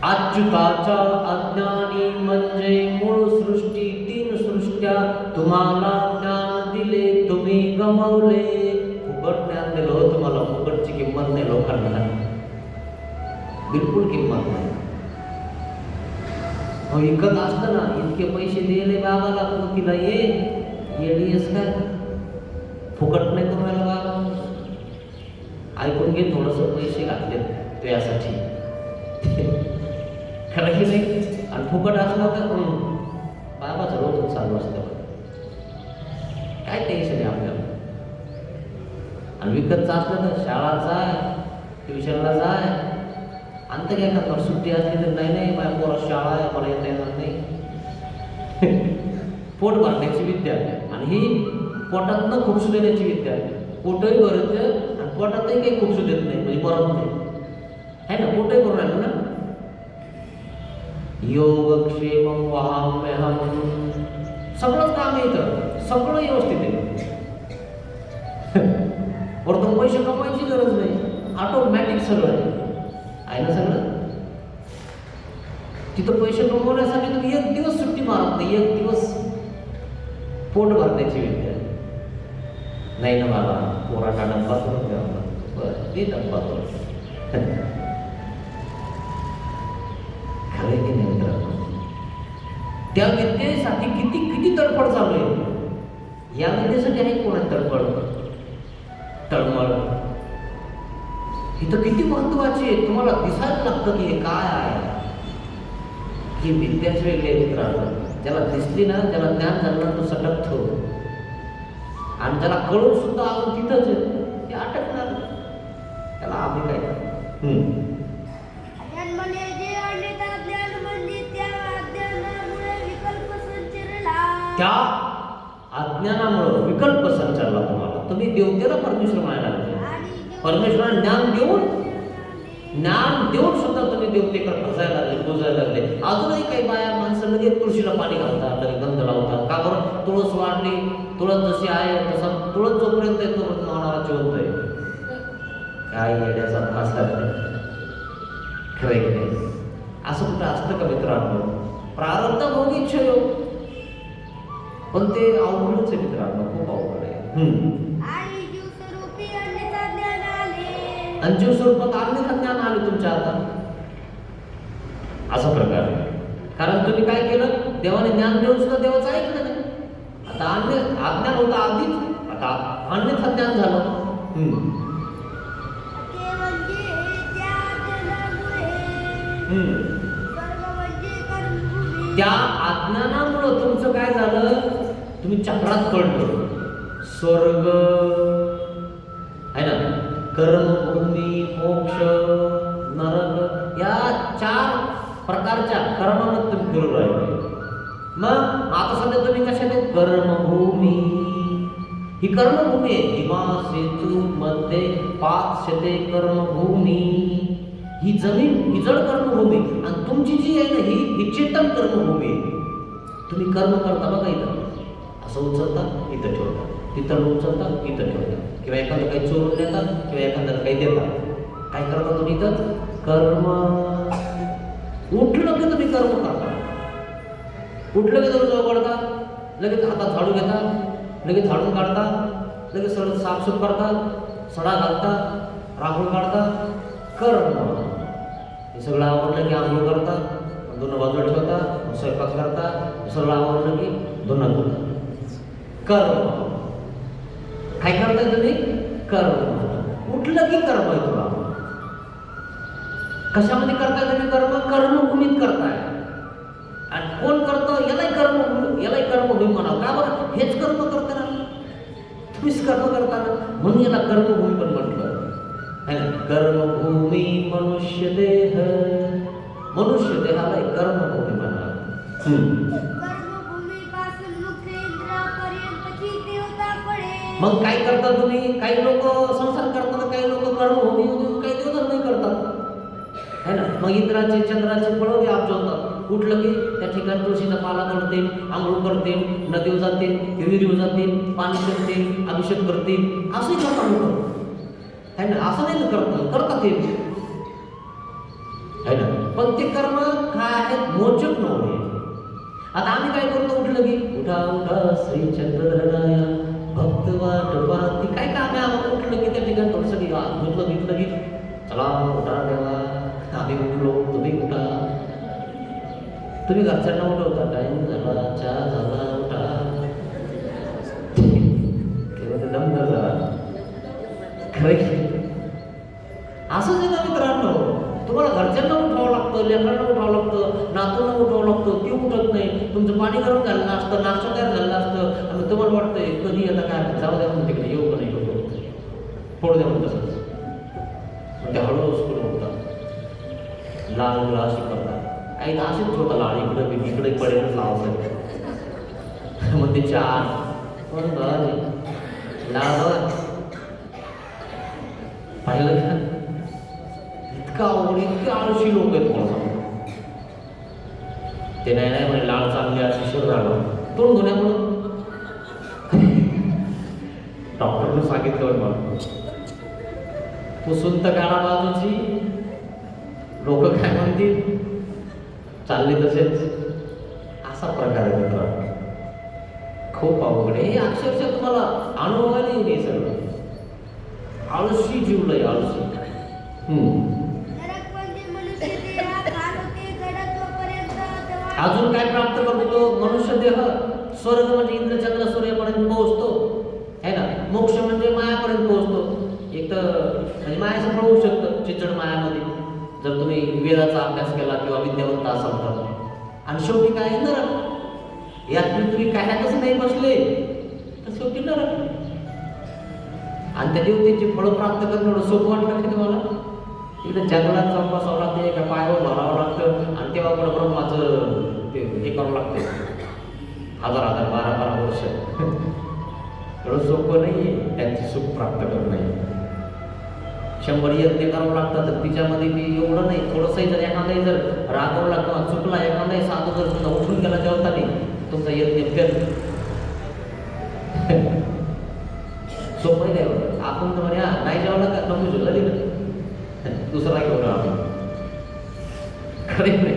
अच्युताच्या अज्ञानी म्हणजे मूळ सृष्टी तीन सृष्ट्या तुम्हाला ज्ञान दिले तुम्ही गमावले. फुकट ज्ञान दिलं हो तुम्हाला, फुकटची किंमत नाही लोकांना, बिलकुल किंमत नाही. विकत असतं ना, इतके पैसे दिले बाबाला तिला येडीस काय फुकट नाही करून राहिला बाबा. ऐकून घे, थोडंसं पैसे घातले तुझ्यासाठी, खरं की नाही. आणि फुकट असलं तर बाबाचं रोज चालू असतं, काय टेन्शन आहे आपल्याला. आणि विकतचं असलं तर शाळा जाय, ट्युशनला जाय, अंत काय करणार. सुट्टी असली तर नाही माझ्या पोरात शाळा आहे, मला येता येणार नाही. पोट भरण्याची विद्या आणि ही पोटातनं खुपसू देण्याची विद्या. पोटही भरत आणि पोटातही काही खुपसू देत नाही, म्हणजे भरत नाही आहे ना. पोटही भरून राहिलं ना. योगक्षेम वहाम्यहम, सगळंच काम आहे इथं, सगळं व्यवस्थित आहे. वरतून पैसे कमवायची गरज नाही, ऑटोमॅटिक सगळं आहे ना. सगळं तिथं पैसे कमवण्यासाठी तुम्ही एक दिवस सुट्टी मारत नाही, एक दिवस पोट भरण्याची विद्या नाही ना बाबा. पोराचा डब्बा करून द्यावा, बरं ते डब्बा करून खरे की नाही मित्रांनो. त्या विद्येसाठी किती किती तडफड चालू आहे. या विद्येसाठी आहे कोणा तळमळ. इथं किती महत्वाची आहे, तुम्हाला दिसायला लागतं की हे काय आहे. ही विद्याच वेगळी आहे मित्रांनो. ज्याला दिसली ना, ज्याला ज्ञान झालं ना, तो सटकतो. आणि ज्याला कळून सुद्धा अजून तिथंच आहे ते अटकणार. त्याला आम्ही काय त्या अज्ञानामुळे विकल्प संचारला तुम्हाला. तुम्ही देवतेला परमेश्वर म्हणायला लागले, परमेश्वराने ज्ञान देऊन सुद्धा तुम्ही देवतेकडे फसायला लागले, बोजायला लागले. अजूनही काही बाया माणसं लगेच तुळशीला पाणी घालतात, लगेच गंध लावतात. का बरं? तुळस वाढली, तुळस जशी आहे तसा तुळस जोपर्यंत आहे तोपर्यंत मानवाला जिवंत आहे. काय येण्याचा फास लागते, खरं की नाही. असं कुठं असतं का मित्रांनो? प्रारब्ध भोगी क्षयोग, पण ते अवघडच आहे मित्रांनो, खूप अवघड आहे. आणि जीव स्वरूपात अन्यथा ज्ञान आले तुमच्या हातात, असा प्रकार आहे. कारण तुम्ही काय केलं, देवाने ज्ञान देऊन सुद्धा देवाचं ऐकलं नाही. आता अज्ञान होतं आधीच, आता अन्यथा ज्ञान झालं. त्या अज्ञानामुळं तुमचं काय झालं, तुम्ही चक्रात पडलो. स्वर्ग आहे ना, कर्मभूमी, मोक्ष, नरक, या 4 प्रकारच्या कर्मामध्ये तुम्ही फिरू राहिले. मग आता सध्या तुम्ही कशाने? कर्मभूमी. ही कर्मभूमी आहे. हिमा सेतू मध्ये 5 शते कर्मभूमी. ही जमीन, ही जड कर्मभूमी. आणि तुमची जी आहे ना, ही चेतन कर्मभूमी आहे. तुम्ही कर्म करता बघा, इथं असं उचलता, इथं ठेवता, तिथं उचलता, इथं ठेवता, किंवा एखादं काही चोरून देतात, किंवा एखाद्याला काही देतात. काय करता तुम्ही इथं? कर्म. उठलं की तुम्ही कर्म करता. उठलं की तुम्ही जवळ पडता, लगेच हातात झाडू घेता, लगेच झाडून काढता, लगेच सगळं साफसूफ करता, सडा घालता, रांगोळ काढता. कर्म. हे सगळं आवडलं की आंघोळ करता, दोन बाजूला ठेवता, स्वयंपाक करता, सगळं आवडलं की दोन धुता. कर्म. काय करताय तुम्ही? कर्म. उठलं की कर्म आहे तुला. कशामध्ये करताय तुम्ही कर्म? कर्मभूमीत करताय. आणि कोण करतं? यालाही कर्मभूमी म्हणावं. का बरं? हेच कर्म करताना, तुम्हीच कर्म करताना, म्हणून याला कर्मभूमी पण म्हटलं. कर्मभूमी मनुष्य देह. मनुष्य देहाला कर्मभूमी म्हणा. मग काय करता तुम्ही? काही लोक संसार करतात, काही लोक कर्मभूमी, काही देवधर्मही करतात, है ना. मग इंद्राचे चंद्राचे फळं व्याप होतात. उठलं की त्या ठिकाणी तुळशीचा पाला करतील, आंघोळ करतील, नदीवर जातील, विहिरीवर जातील, पाणी करतील, अभिषेक करतील. असंही करतात लोक, है ना. असं नाही करतात, करतात हे, है ना. पण ते कर्म काय आहेत मोचक नव्हे. आता आम्ही काय करतो, उठलं की उठा उठा श्री चंद्रधराय भक्त वाट पाहती, काय काम आहे आम्हाला? उठलं की त्या ठिकाणी थोडंसं की धुतलं घेतलं की चला उठा देवा, आम्ही उठलो तुम्ही उठा. तुम्ही घरच्यांना उठवता, टाइम झाला चहा झाला उठा, दम झाला. असंच आहे ना मित्रांनो, तुम्हाला घरच्यांना उठावं लागतं, लेकरांना उठावं लागतं, नातूंना उठावं लागतं, ती उठत नाही. तुमचं पाणी गरम झालेलं असतं, नाश्ता तयार झालेला असतं, आणि तुम्हाला वाटतंय कधी आता काय जाऊ द्या म्हणून तिकडे येऊ का नाही होतो फोड द्या म्हणून तसंच. मग ते हळूहळू करून उठतात, लाल अशी करतात. काही असेच होता लाल इकडे पडेल लावायचं. मग ते चार पण लाल पाहिलं का? इतका आवड, इतके आळशी लोक आहेत मला सांगतो. ते नाही म्हणे लाल चांगली अशी शरीर आलं तोंड धुण्यामुळं. डॉक्टरने सांगितलं मला पुसून तर काढा बाजूची, लोक काय म्हणतील, चालले तसेच. असा प्रकार आहे मित्रांनो, खूप अवघड आहे. हे अक्षरशः तुम्हाला अनुभवायला येईल हे सगळं. आळशी जीवलंय आळशी. अजून काय प्राप्त करतो तो मनुष्य देह? स्वर्ग म्हणजे इंद्रचंद्र सूर्यापर्यंत पोहोचतो है ना. मोक्ष म्हणजे मायापर्यंत पोहोचतो. एक तर म्हणजे मायाचं होऊ शकतं चिचड मायामध्ये जर तुम्ही वेदाचा अभ्यास केला किंवा विद्यावंत असाल तर. आणि शेवटी काय नरक. यात तुम्ही काह्यातच नाही बसले तर शेवटी नरक. आणि त्या देवतेची फळं प्राप्त करणं एवढं सोपं वाटलं की तुम्हाला? इकडे जंगलात जाऊन बसावं लागतं, एका पायावर भरावं लागतं, आणि तेव्हा पण ब्रह्माचं ते हे करावं लागतं 1000 12 वर्ष. एवढं सोपं नाही आहे त्यांची सुख प्राप्त करणं. 100 यज्ञ करावं लागतात, तर तिच्यामध्ये ती एवढं नाही. थोडंसंही जर एखादाही जर रागवला किंवा चुकला, एखादाही साधू जर तुमचा उठून गेला जेवताना, तुमचा यज्ञ फेल. सोपं नाही एवढं. आपण तर म्हणे नाही जेवला का नको जेवला दिलं दुसरा घेऊन आलो. खरे नाही.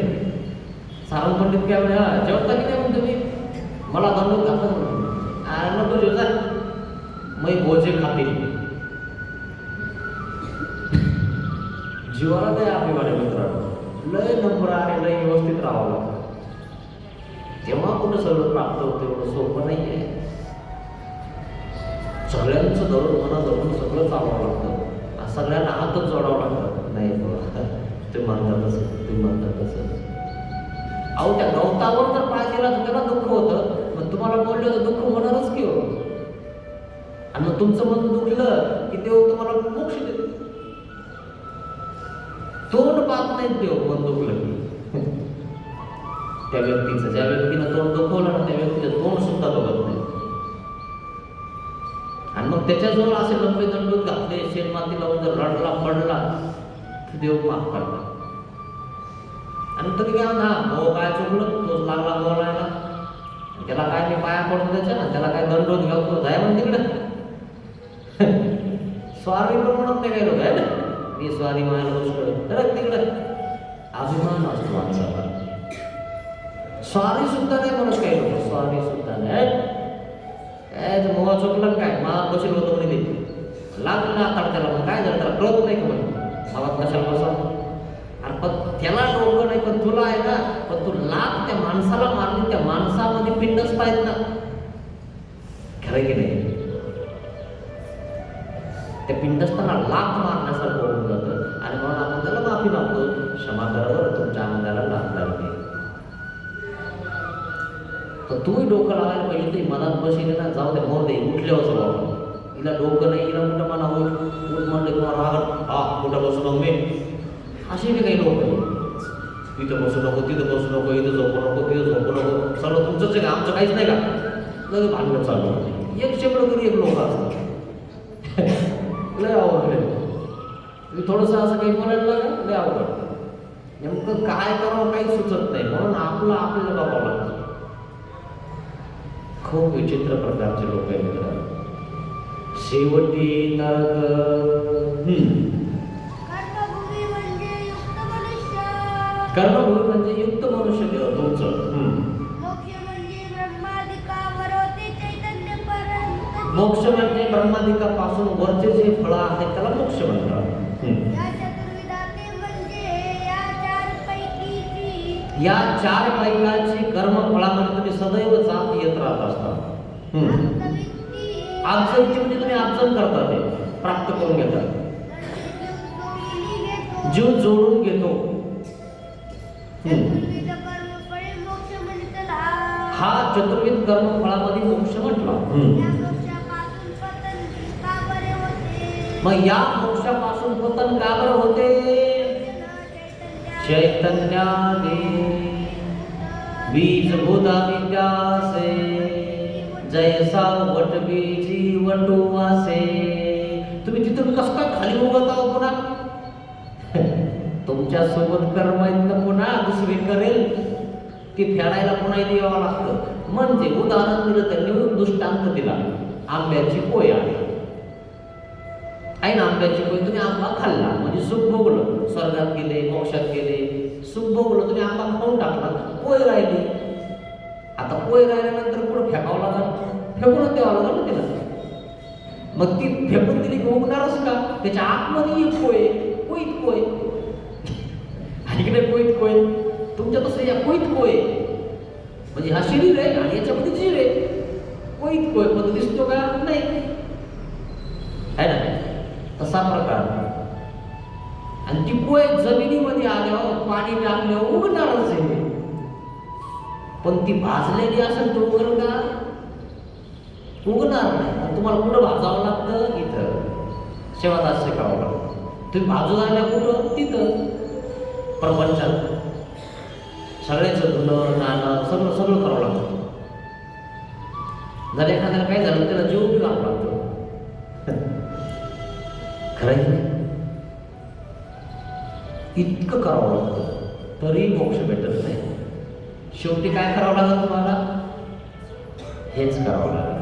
सावंत पंडित काय म्हणे जेवता की नाही म्हणतो मी, मला दंड घातलं म्हणून नको जेवता मग भोजे खातील. जीवाला नाही अभिमान मित्रांनो, लय नंबर आहे, लय व्यवस्थित राहावं लागतं. तेव्हा कुठं सगळं प्राप्त होतं. एवढं सोपं नाही आहे. सगळ्यांचं धरून मना धरून सगळं चालवावं लागतं, सगळ्यांना हातच जोडावं लागतं. नाही ते म्हणतात तसं, ते म्हणतात तसं. अहो त्या गवतावर जर पाय दिला तर त्याला दुःख होतं, मग तुम्हाला बोललं तर दुःख होणारच की हो. आणि मग तुमचं मन दुखलं की देव तुम्हाला मोक्ष देतो. तोंड पाहत नाहीत देव मन दुखलं की. त्या व्यक्तीचं, ज्या व्यक्तीनं तोंड दुखवलं ना त्या व्यक्तीचं तोंड सुद्धा बघत नाही. आणि मग त्याच्याजवळ असे लंबे दंडूत घातले, शेण माती लावून जर रडला पडला तर देव माफ करतात. आणि तुम्ही काय म्हणा हो काय चुकलं, तोच लागला बोलायला, त्याला काय मी पाया पडतो त्याच्या ना, त्याला काय दंडोत घ्यावतो जाय म्हण तिकडे. स्वारी पण म्हणत नाही काही लोक आहे ना, मी स्वारी मायाला गोष्ट तर तिकडे अभिमान असतो माणसाला. स्वारी सुद्धा नाही म्हणत काही लोक, स्वारी सुद्धा नाही. काय मोहा चुकलं काय मा बसेल होतं म्हणे ते लागलं आता त्याला. मग काय झालं त्याला कळत नाही का म्हणे मावात कशाला बसा. अरे पण त्याला डोकं नाही, पण तुला आहे ना. पण तू लाख त्या माणसाला मारली, त्या माणसामध्ये पिंडच पाहिजे ना. खरं की नाही? त्या पिंडस्थाना लाख मारण्यासारखं होऊन जातं. आणि म्हणून आपण त्याला माफी मागतो, क्षमा करावर तुमच्या अंगाला लाख लागते. तर तूही डोकं लावायला पाहिजे. ते मनात बसले ना जाऊ दे मोर दे उठल्यावर सगळं. हिला डोकं नाही, हिला कुठं म्हणा होईल उठ म्हणलं किंवा रागत कुठं बसू नको मी. असे बी काही लोक इथं बसू नको, तिथं बसू नको, इथं झोपू नको, तिथं झोपू नको. सगळं तुमचंच आहे का, आमचं काहीच नाही का. लगे भांडण चालू होते. एक शेकडं कधी एक लोक असतात. लय आवडले तुम्ही थोडंसं असं काही बोलायला लागा लय आवडतं. नेमकं काय करावं काही सुचत नाही, म्हणून आपल्याला बघावं लागतं. खूप विचित्र प्रकारचे लोक आहेत मित्रांनो. शेवटी नरक. कर्मभूमी म्हणजे युक्त मनुष्य. कर्मभूमी म्हणजे युक्त मनुष्य देव तुमचं. मोक्ष म्हणजे ब्रह्मादिकावर होते चैतन्यपर्यंत. मोक्ष म्हणजे ब्रह्मादिकापासून वरचे जे फळं आहेत त्याला मोक्ष म्हणतात. या चतुर्विधाते म्हणजे या चारपैकीची या 4 पैकाची कर्मफळामध्ये तुम्ही सदैव जात येत राहत असता. आत्मवित्ती आब्जंती म्हणजे तुम्ही आब्जन करता, ते प्राप्त करून घेता, जोडीने घेतो. जीव जोडून घेतो. चतुर्विध कर्मफळे मोक्ष म्हणतला. हा चतुर्विध कर्मफळामध्ये मोक्ष म्हटला. या मोक्षापासून पतन का बरे होते? मग या मोक्षापासून पतन का बरं होते? चैतन्यादे बीजभूता विद्यासे जैसा वट बीजी वटुवासे. तुम्ही तिथून कसं काय खाली उगत आहो पुन्हा? तुमच्या सोबत कर्म आहेत ना, पुन्हा दुसरी करेल ती फेडायला पुन्हा इथे यावं लागतं. म्हणजे उदाहरण दिलं त्यांनी, दृष्टांत दिला. आंब्याची पोय आहे ना, आंब्याची पोय. तुम्ही आंबा खाल्ला म्हणजे सुख भोगलं, स्वर्गात गेले, मोक्षात गेले, सुख भोगलं. तुम्ही आंबा खाऊन टाकला, पोय राहिली. आता पोय राहिल्यानंतर पुढे फेकावं लागल, फेकूनच द्यावं लागल ना तिला. मग ती फेकून दिली की उगणारच का? त्याच्या आतमध्ये एक पोय, कोईत पोय. इकडे कोईत कोय, तुमच्या तसं या कोईत कोय म्हणजे हा शरीर आहे आणि याच्यामध्ये जीव आहे. कोईत कोय पण दिसतो का? नाही, आहे ना, तसा प्रकार. आणि ती कोय जमिनीमध्ये आल्यावर पाणी टाकल्यावर उगणारच आहे. पण ती भाजलेली असेल तर उगल का? उगणार नाही. तुम्हाला कुठं भाजावं लागतं? इथं शेवादास शिकावं लागतं. तुम्ही भाजून आल्या कुठं? तिथं प्रपंचात सगळ्याचं धुणं नाणं सगळं सगळं करावं लागतं. जर एखाद्याला काय झालं त्याला जीव बी घालावं लागतं. खरं नाही, इतकं करावं लागतं तरी मोक्ष भेटत नाही. शेवटी काय करावं लागेल तुम्हाला? हेच करावं लागेल.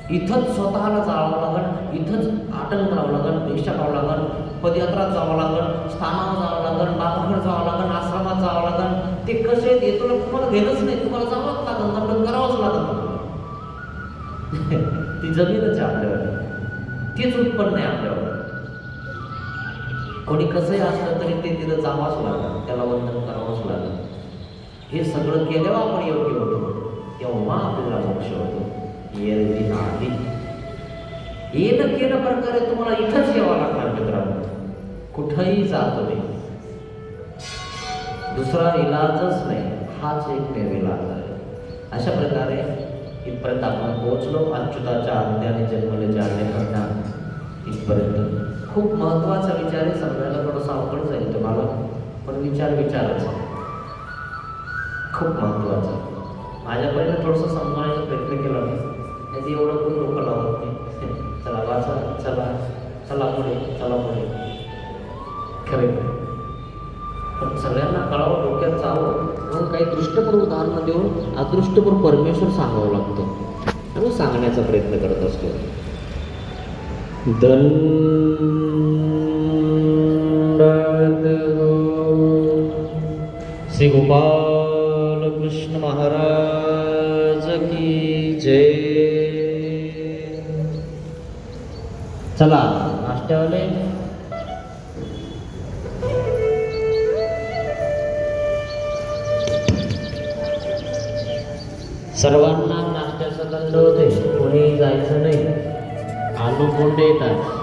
इथंच स्वतःला जाळावं लागेल, इथंच आटन करावं लागेल, भिक्षा करावं लागेल, पदयात्रात जावं लागेल, स्थानावर जावं लागेल, बापाकडे जावं लागेल, आश्रमात जावं लागेल. ते कसे येतो तुम्हाला घेणंच नाही, तुम्हाला जावंच लागेल, दंडन करावंच लागेल. ती जमीनच आहे आपल्यावर, तीच उत्पन्न आहे आपल्यावर. कोणी कसंही असलं तरी ते तिथं जावंच लागेल, त्याला वंदन करावंच लागेल. हे सगळं केल्यावर आपण योग्य होतो, तेव्हा आपल्याला मोक्ष होतो. येरवी आधी येणं केलं प्रकारे तुम्हाला इथंच यावं लागणार मित्रांनो. कुठंही जातो नाही, दुसरा इलाजच नाही, हाच एकमेव इलाज आहे. अशा प्रकारे इथपर्यंत आपण पोहोचलो. अच्युताच्या आज्ञाने जन्मलेच्या आज्ञा इथपर्यंत खूप महत्त्वाचा विचार आहे. समजायला थोडंसं अवघड जाईल तुम्हाला, पण विचारायचा खूप महत्त्वाचा. माझ्यापर्यंत थोडंसं समजवण्याचा प्रयत्न केला मी, नाही एवढं कोण डोकं लावत नाही. चला वाचा, चला चला पुढे, चला पुढे. खरे पण सगळ्यांना कळावं, डोक्यात जावं म्हणून काही दृष्टपर उदाहरणं देऊन अदृष्टपर परमेश्वर सांगावं लागतं आणि सांगण्याचा प्रयत्न करत असतो. श्री गोपाल कृष्ण महाराज की जय. चला नाश्त्यावाले, सर्वांना नाश्त्याचा दंड होते, कोणी जायचं नाही. आलू कोंडे येतात.